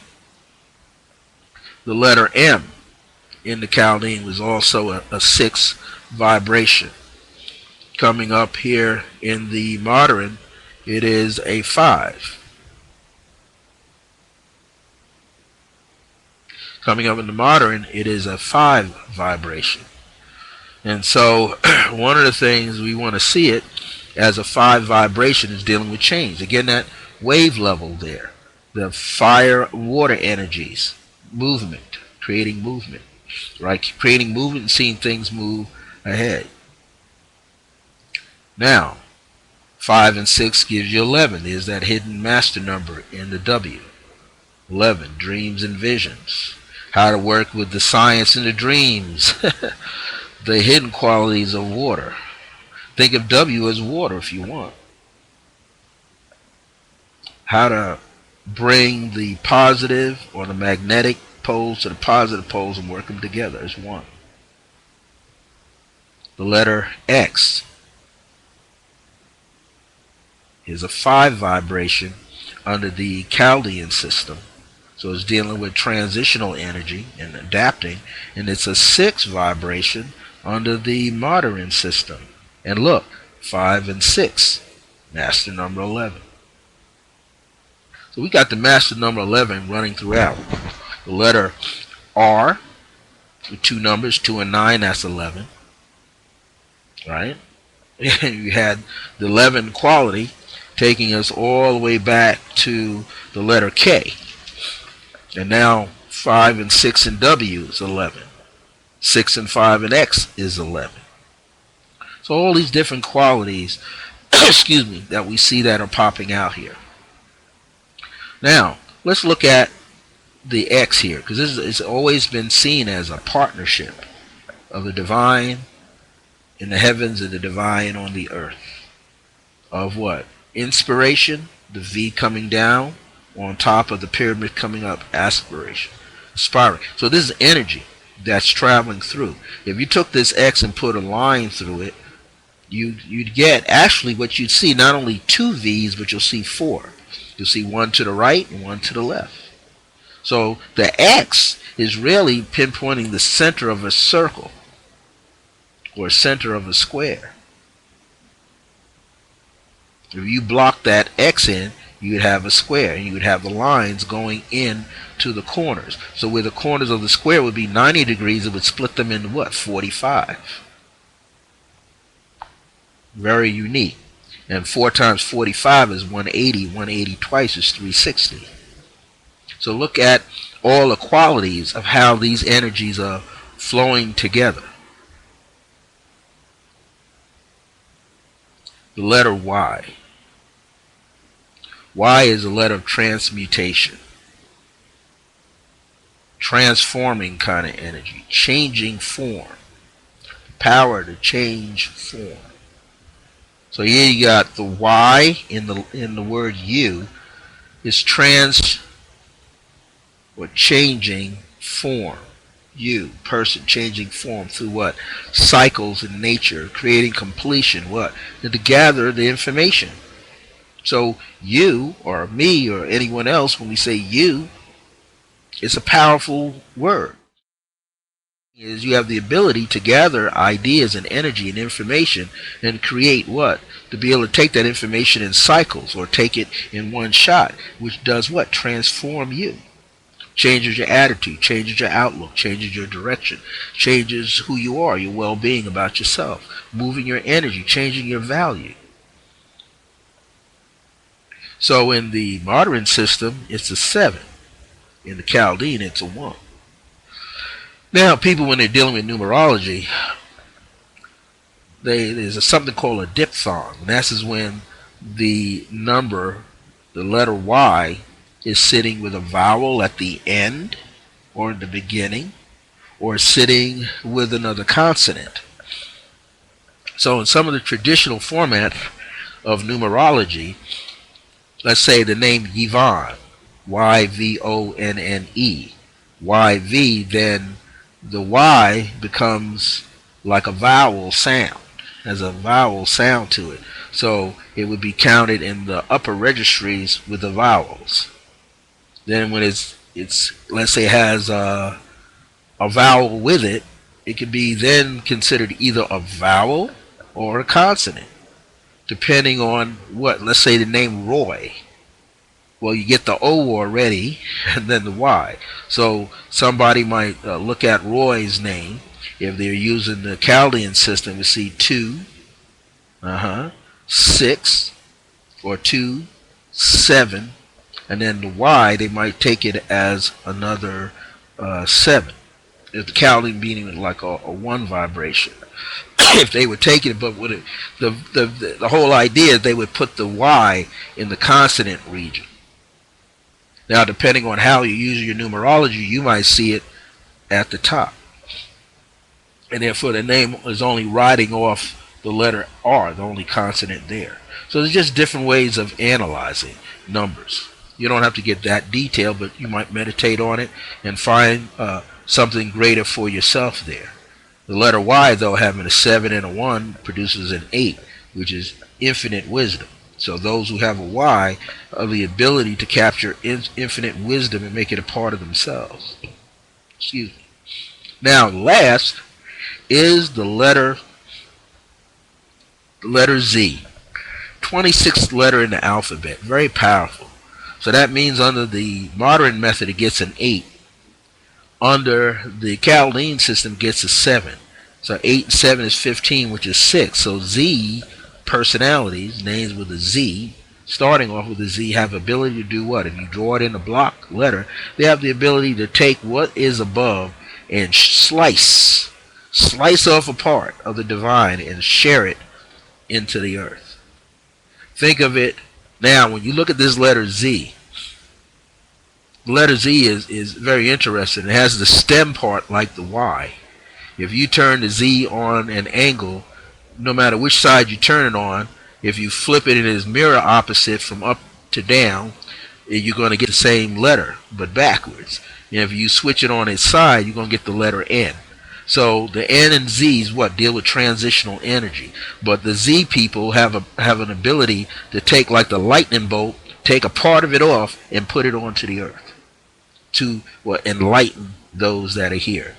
The letter M in the Chaldean was also a 6 vibration. Coming up here in the modern, it is a 5. Coming up in the modern, it is a 5 vibration. And so one of the things we want to see it as a 5 vibration is dealing with change. Again, that wave level there. The fire, water energies, movement, creating movement, right? Creating movement and seeing things move ahead. Now, 5 and 6 gives you 11. There's that hidden master number in the W. 11, dreams and visions. How to work with the science and the dreams. The hidden qualities of water. Think of W as water if you want. How to bring the positive or the magnetic poles to the positive poles and work them together as one. The letter X is a 5 vibration under the Chaldean system. So it's dealing with transitional energy and adapting. And it's a 6 vibration under the modern system. And look, 5 and 6, master number 11. So we got the master number 11 running throughout. The letter R, with 2 numbers, 2 and 9, that's 11. Right? And you had the 11 quality taking us all the way back to the letter K. And now 5 and 6 in W is 11. 6 and 5 in X is 11. So all these different qualities, excuse me, that we see that are popping out here. Now, let's look at the X here, because this has always been seen as a partnership of the divine in the heavens and the divine on the earth. Of what? Inspiration, the V coming down, on top of the pyramid coming up, aspiration, aspiring. So this is energy that's traveling through. If you took this X and put a line through it, you'd get actually what you'd see, not only 2 V's, but you'll see 4. You'll see one to the right and one to the left. So the X is really pinpointing the center of a circle or center of a square. If you block that X in, you would have a square, and you would have the lines going in to the corners. So where the corners of the square would be 90 degrees, it would split them into what? 45. Very unique. And 4 times 45 is 180. 180 twice is 360. So look at all the qualities of how these energies are flowing together. The letter Y. Y is a letter of transmutation. Transforming kind of energy. Changing form. Power to change form. So here you got the Y in the word you is changing form. You, person, changing form through what? Cycles in nature, creating completion. What? And to gather the information. So you or me or anyone else, when we say you, it's a powerful word. Is you have the ability to gather ideas and energy and information and create what? To be able to take that information in cycles or take it in one shot, which does what? Transform you. Changes your attitude, changes your outlook, changes your direction, changes who you are, your well-being about yourself, moving your energy, changing your value. So in the modern system, it's a 7. In the Chaldean, it's a 1. Now, people, when they're dealing with numerology, there's something called a diphthong. And that's is when the number, the letter Y, is sitting with a vowel at the end or in the beginning, or sitting with another consonant. So in some of the traditional formats of numerology, let's say the name Yvonne, Yvonne, YV, then the Y becomes like a vowel sound, has a vowel sound to it. So it would be counted in the upper registries with the vowels. Then when it's let's say it has a vowel with it, it could be then considered either a vowel or a consonant, depending on what. Let's say the name Roy. Well, you get the O already, and then the Y. So somebody might look at Roy's name. If they're using the Chaldean system, we see 2, 6, or 2, 7, and then the Y, they might take it as another 7. If the Chaldean meaning like a 1 vibration. If they would take it, but with it, the whole idea is they would put the Y in the consonant region. Now, depending on how you use your numerology, you might see it at the top. And therefore, the name is only riding off the letter R, the only consonant there. So there's just different ways of analyzing numbers. You don't have to get that detailed, but you might meditate on it and find something greater for yourself there. The letter Y, though, having a 7 and a 1, produces an 8, which is infinite wisdom. So those who have a Y have the ability to capture infinite wisdom and make it a part of themselves. Excuse me. Now, last is the letter Z. 26th letter in the alphabet. Very powerful. So that means under the modern method it gets an 8. Under the Chaldean system gets a 7. So 8 and 7 is 15, which is 6. So Z personalities, names with a Z, starting off with a Z, have ability to do what? If you draw it in a block letter, they have the ability to take what is above and slice off a part of the divine and share it into the earth. Think of it now, when you look at this letter Z, the letter Z is very interesting. It has the stem part like the Y. If you turn the Z on an angle, no matter which side you turn it on, if you flip it in its mirror opposite from up to down, you're going to get the same letter, but backwards. And if you switch it on its side, you're going to get the letter N. So the N and Z's deal with transitional energy. But the Z people have an ability to take, like the lightning bolt, take a part of it off and put it onto the earth to enlighten those that are here.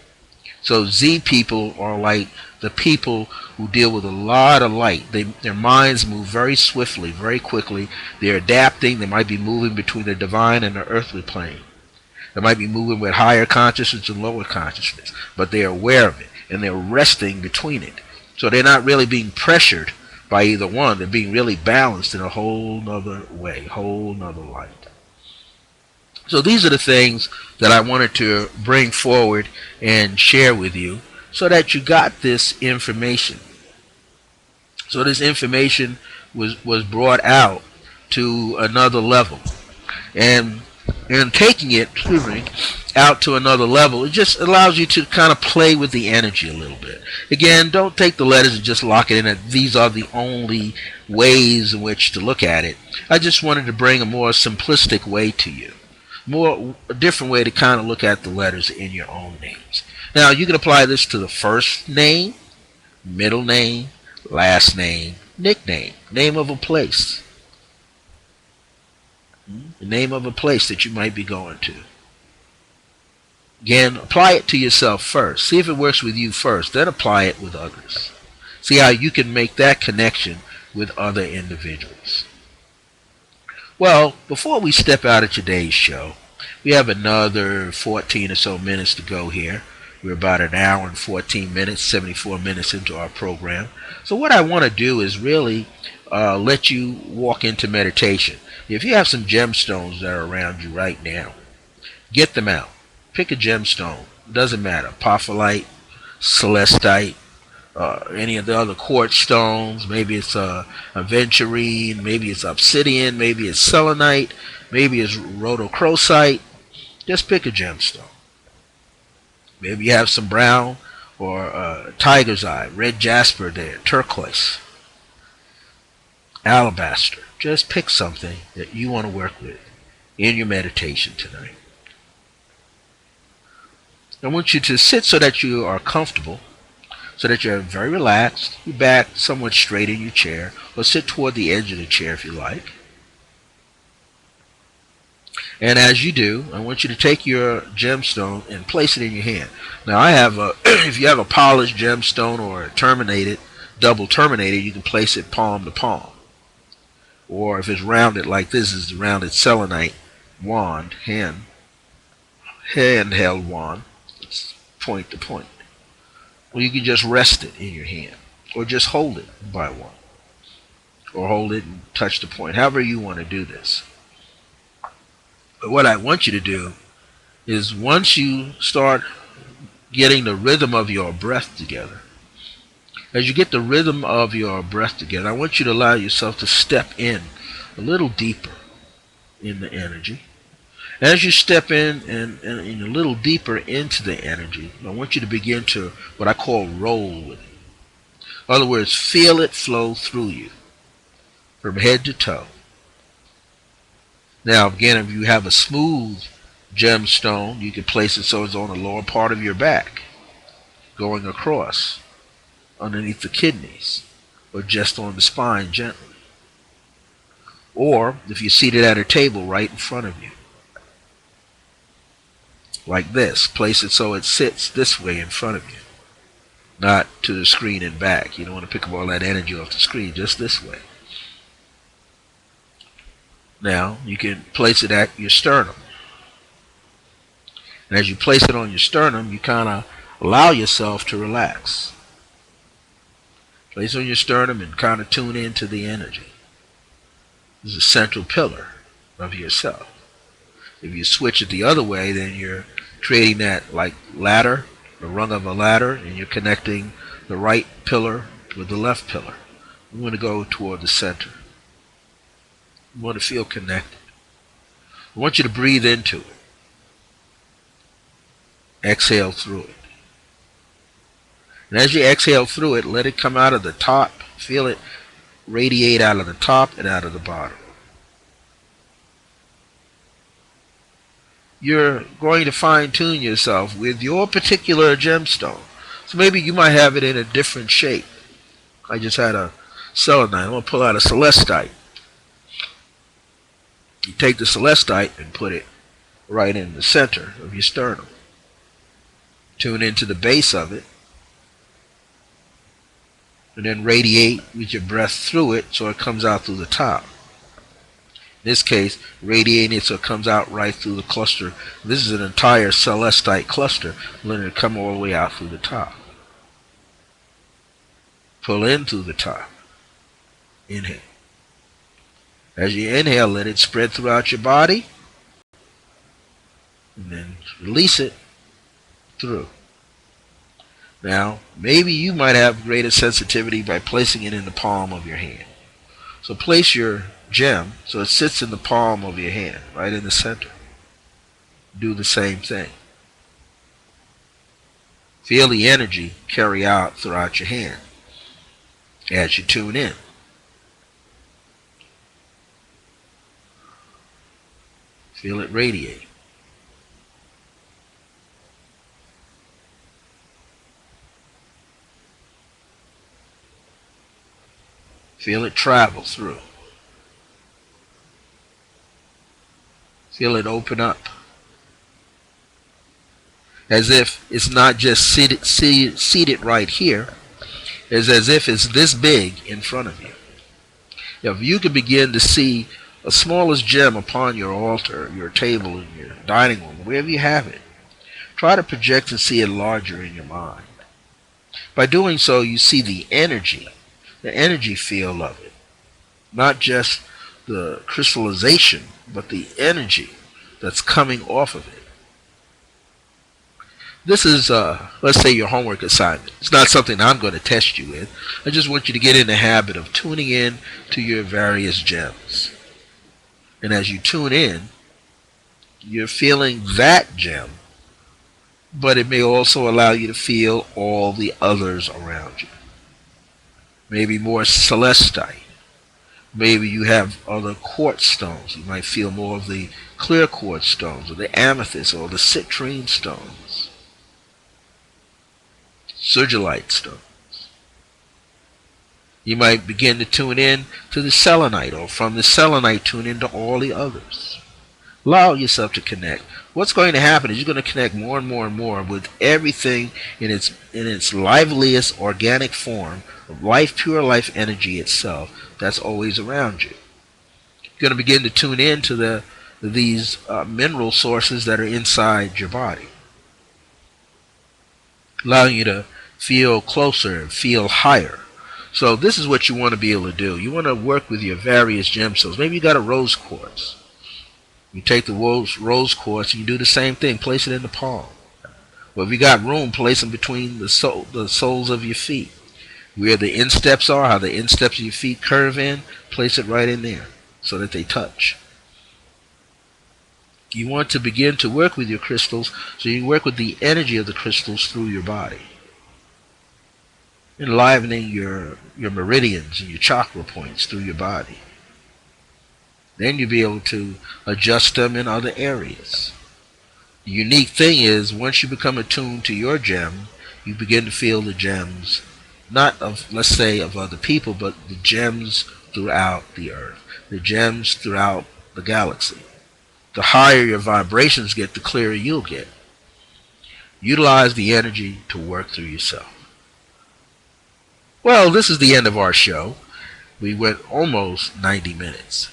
So Z people are like the people who deal with a lot of light. Their minds move very swiftly, very quickly. They're adapting. They might be moving between the divine and the earthly plane. They might be moving with higher consciousness and lower consciousness, but they're aware of it, and they're resting between it. So they're not really being pressured by either one. They're being really balanced in a whole nother way, whole nother light. So these are the things that I wanted to bring forward and share with you so that you got this information. So this information was brought out to another level. And taking it, out to another level, it just allows you to kind of play with the energy a little bit. Again, don't take the letters and just lock it in that these are the only ways in which to look at it. I just wanted to bring a more simplistic way to you. A different way to kind of look at the letters in your own names. Now, you can apply this to the first name, middle name, last name, nickname, name of a place. The name of a place that you might be going to. Again, apply it to yourself first. See if it works with you first. Then apply it with others. See how you can make that connection with other individuals. Well, before we step out of today's show, we have another 14 or so minutes to go here. We're about an hour and 14 minutes, 74 minutes into our program. So what I want to do is really let you walk into meditation. If you have some gemstones that are around you right now, get them out. Pick a gemstone. Doesn't matter. Apophyllite, celestite, any of the other quartz stones. Maybe it's aventurine, maybe it's obsidian, maybe it's selenite, maybe it's rhodochrosite. Just pick a gemstone. Maybe you have some brown or tiger's eye, red jasper there, turquoise, alabaster. Just pick something that you want to work with in your meditation tonight. I want you to sit so that you are comfortable, so that you're very relaxed, your back somewhat straight in your chair, or sit toward the edge of the chair if you like. And as you do, I want you to take your gemstone and place it in your hand. Now I have if you have a polished gemstone or a terminated, double terminated, you can place it palm to palm. Or if it's rounded like this is the rounded selenite wand, handheld wand, it's point to point. Or you can just rest it in your hand, or just hold it by one, or hold it and touch the point, however you want to do this. But what I want you to do is once you start getting the rhythm of your breath together, as you get the rhythm of your breath together, I want you to allow yourself to step in a little deeper in the energy. As you step in and a little deeper into the energy, I want you to begin to what I call roll with it. In other words, feel it flow through you from head to toe. Now, again, if you have a smooth gemstone, you can place it so it's on the lower part of your back, going across underneath the kidneys, or just on the spine gently. Or if you're seated at a table right in front of you, like this, place it so it sits this way in front of you, not to the screen and back. You don't want to pick up all that energy off the screen, just this way. Now, you can place it at your sternum. And as you place it on your sternum, you kind of allow yourself to relax. Place it on your sternum and kind of tune into the energy. This is a central pillar of yourself. If you switch it the other way, then you're creating that like ladder, the rung of a ladder, and you're connecting the right pillar with the left pillar. You want to go toward the center. You want to feel connected. I want you to breathe into it. Exhale through it. And as you exhale through it, let it come out of the top. Feel it radiate out of the top and out of the bottom. You're going to fine-tune yourself with your particular gemstone. So maybe you might have it in a different shape. I just had a selenite. I'm going to pull out a celestite. You take the celestite and put it right in the center of your sternum. Tune into the base of it. And then radiate with your breath through it so it comes out through the top. In this case, radiating it so it comes out right through the cluster. This is an entire celestite cluster, letting it come all the way out through the top. Pull in through the top. Inhale. As you inhale, let it spread throughout your body. And then release it through. Now, maybe you might have greater sensitivity by placing it in the palm of your hand. So place your gem so it sits in the palm of your hand, right in the center. Do the same thing. Feel the energy carry out throughout your hand as you tune in. Feel it radiate. Feel it travel through. Feel it open up. As if it's not just seated right here. It's as if it's this big in front of you. If you can begin to see a smallest gem upon your altar, your table, in your dining room, wherever you have it, try to project and see it larger in your mind. By doing so, you see the energy field of it. Not just the crystallization, but the energy that's coming off of it. This is, let's say, your homework assignment. It's not something I'm going to test you with. I just want you to get in the habit of tuning in to your various gems. And as you tune in, you're feeling that gem, but it may also allow you to feel all the others around you. Maybe more celestite. Maybe you have other quartz stones. You might feel more of the clear quartz stones, or the amethyst, or the citrine stones, sergilite stone. You might begin to tune in to the selenite, or from the selenite tune into all the others. Allow yourself to connect. What's going to happen is you're going to connect more and more and more with everything in its liveliest organic form of life, pure life energy itself that's always around you. You're going to begin to tune in to these mineral sources that are inside your body, allowing you to feel closer and feel higher. So this is what you want to be able to do. You want to work with your various gemstones. Maybe you got a rose quartz. You take the rose quartz and you do the same thing. Place it in the palm. Well, if you got room, place them between the soles of your feet. Where the insteps are, how the insteps of your feet curve in, place it right in there so that they touch. You want to begin to work with your crystals so you can work with the energy of the crystals through your body, enlivening your meridians and your chakra points through your body. Then you'll be able to adjust them in other areas. The unique thing is, once you become attuned to your gem, you begin to feel the gems, not of, let's say, of other people, but the gems throughout the earth, the gems throughout the galaxy. The higher your vibrations get, the clearer you'll get. Utilize the energy to work through yourself. Well, this is the end of our show. We went almost 90 minutes.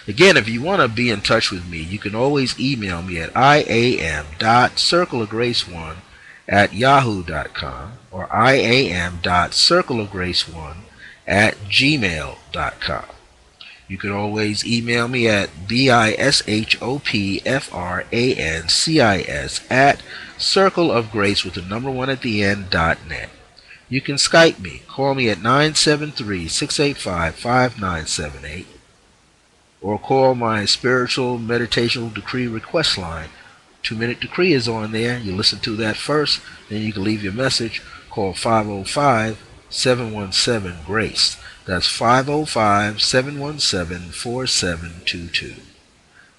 Again, if you want to be in touch with me, you can always email me at iam.circleofgrace1@yahoo.com or iam.circleofgrace1@gmail.com. You can always email me at bishopfrancis@circleofgrace with the number 1 at the end.net. You can Skype me. Call me at 973-685-5978. Or call my spiritual meditational decree request line. 2-minute decree is on there. You listen to that first, then you can leave your message. Call 505-717-GRACE. That's 505-717-4722.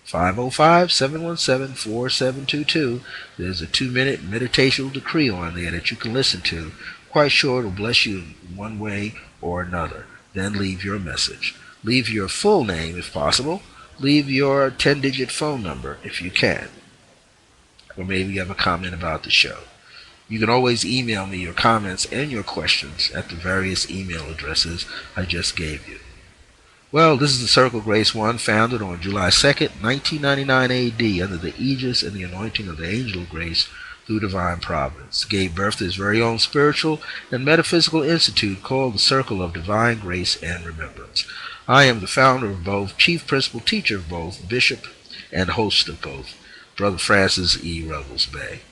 505-717-4722. There's a 2-minute meditational decree on there that you can listen to. Quite sure it'll bless you in one way or another. Then leave your message. Leave your full name if possible. Leave your 10-digit phone number if you can. Or maybe you have a comment about the show. You can always email me your comments and your questions at the various email addresses I just gave you. Well, this is the Circle Grace One, founded on July 2nd, 1999 AD, under the aegis and the anointing of the Angel of Grace through divine providence. Gave birth to his very own spiritual and metaphysical institute called the Circle of Divine Grace and Remembrance. I am the founder of both, chief principal teacher of both, bishop and host of both, Brother Francis E. Revels-Bey.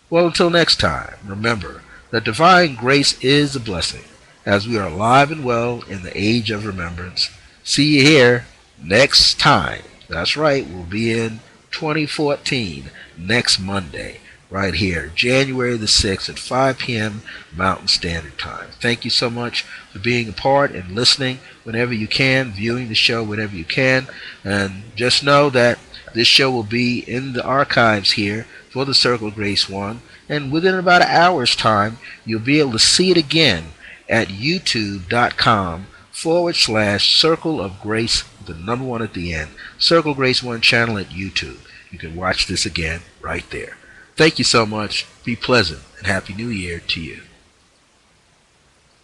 Well, until next time, remember that divine grace is a blessing, as we are alive and well in the age of remembrance. See you here next time. That's right, we'll be in 2014 next Monday, right here, January the 6th at 5 p.m. Mountain Standard Time. Thank you so much for being a part and listening whenever you can, viewing the show whenever you can. And just know that this show will be in the archives here for the Circle Grace One. And within about an hour's time, you'll be able to see it again at youtube.com/Circle of Grace, the number 1 at the end. Circle Grace One channel at YouTube. You can watch this again right there. Thank you so much. Be pleasant and Happy New Year to you.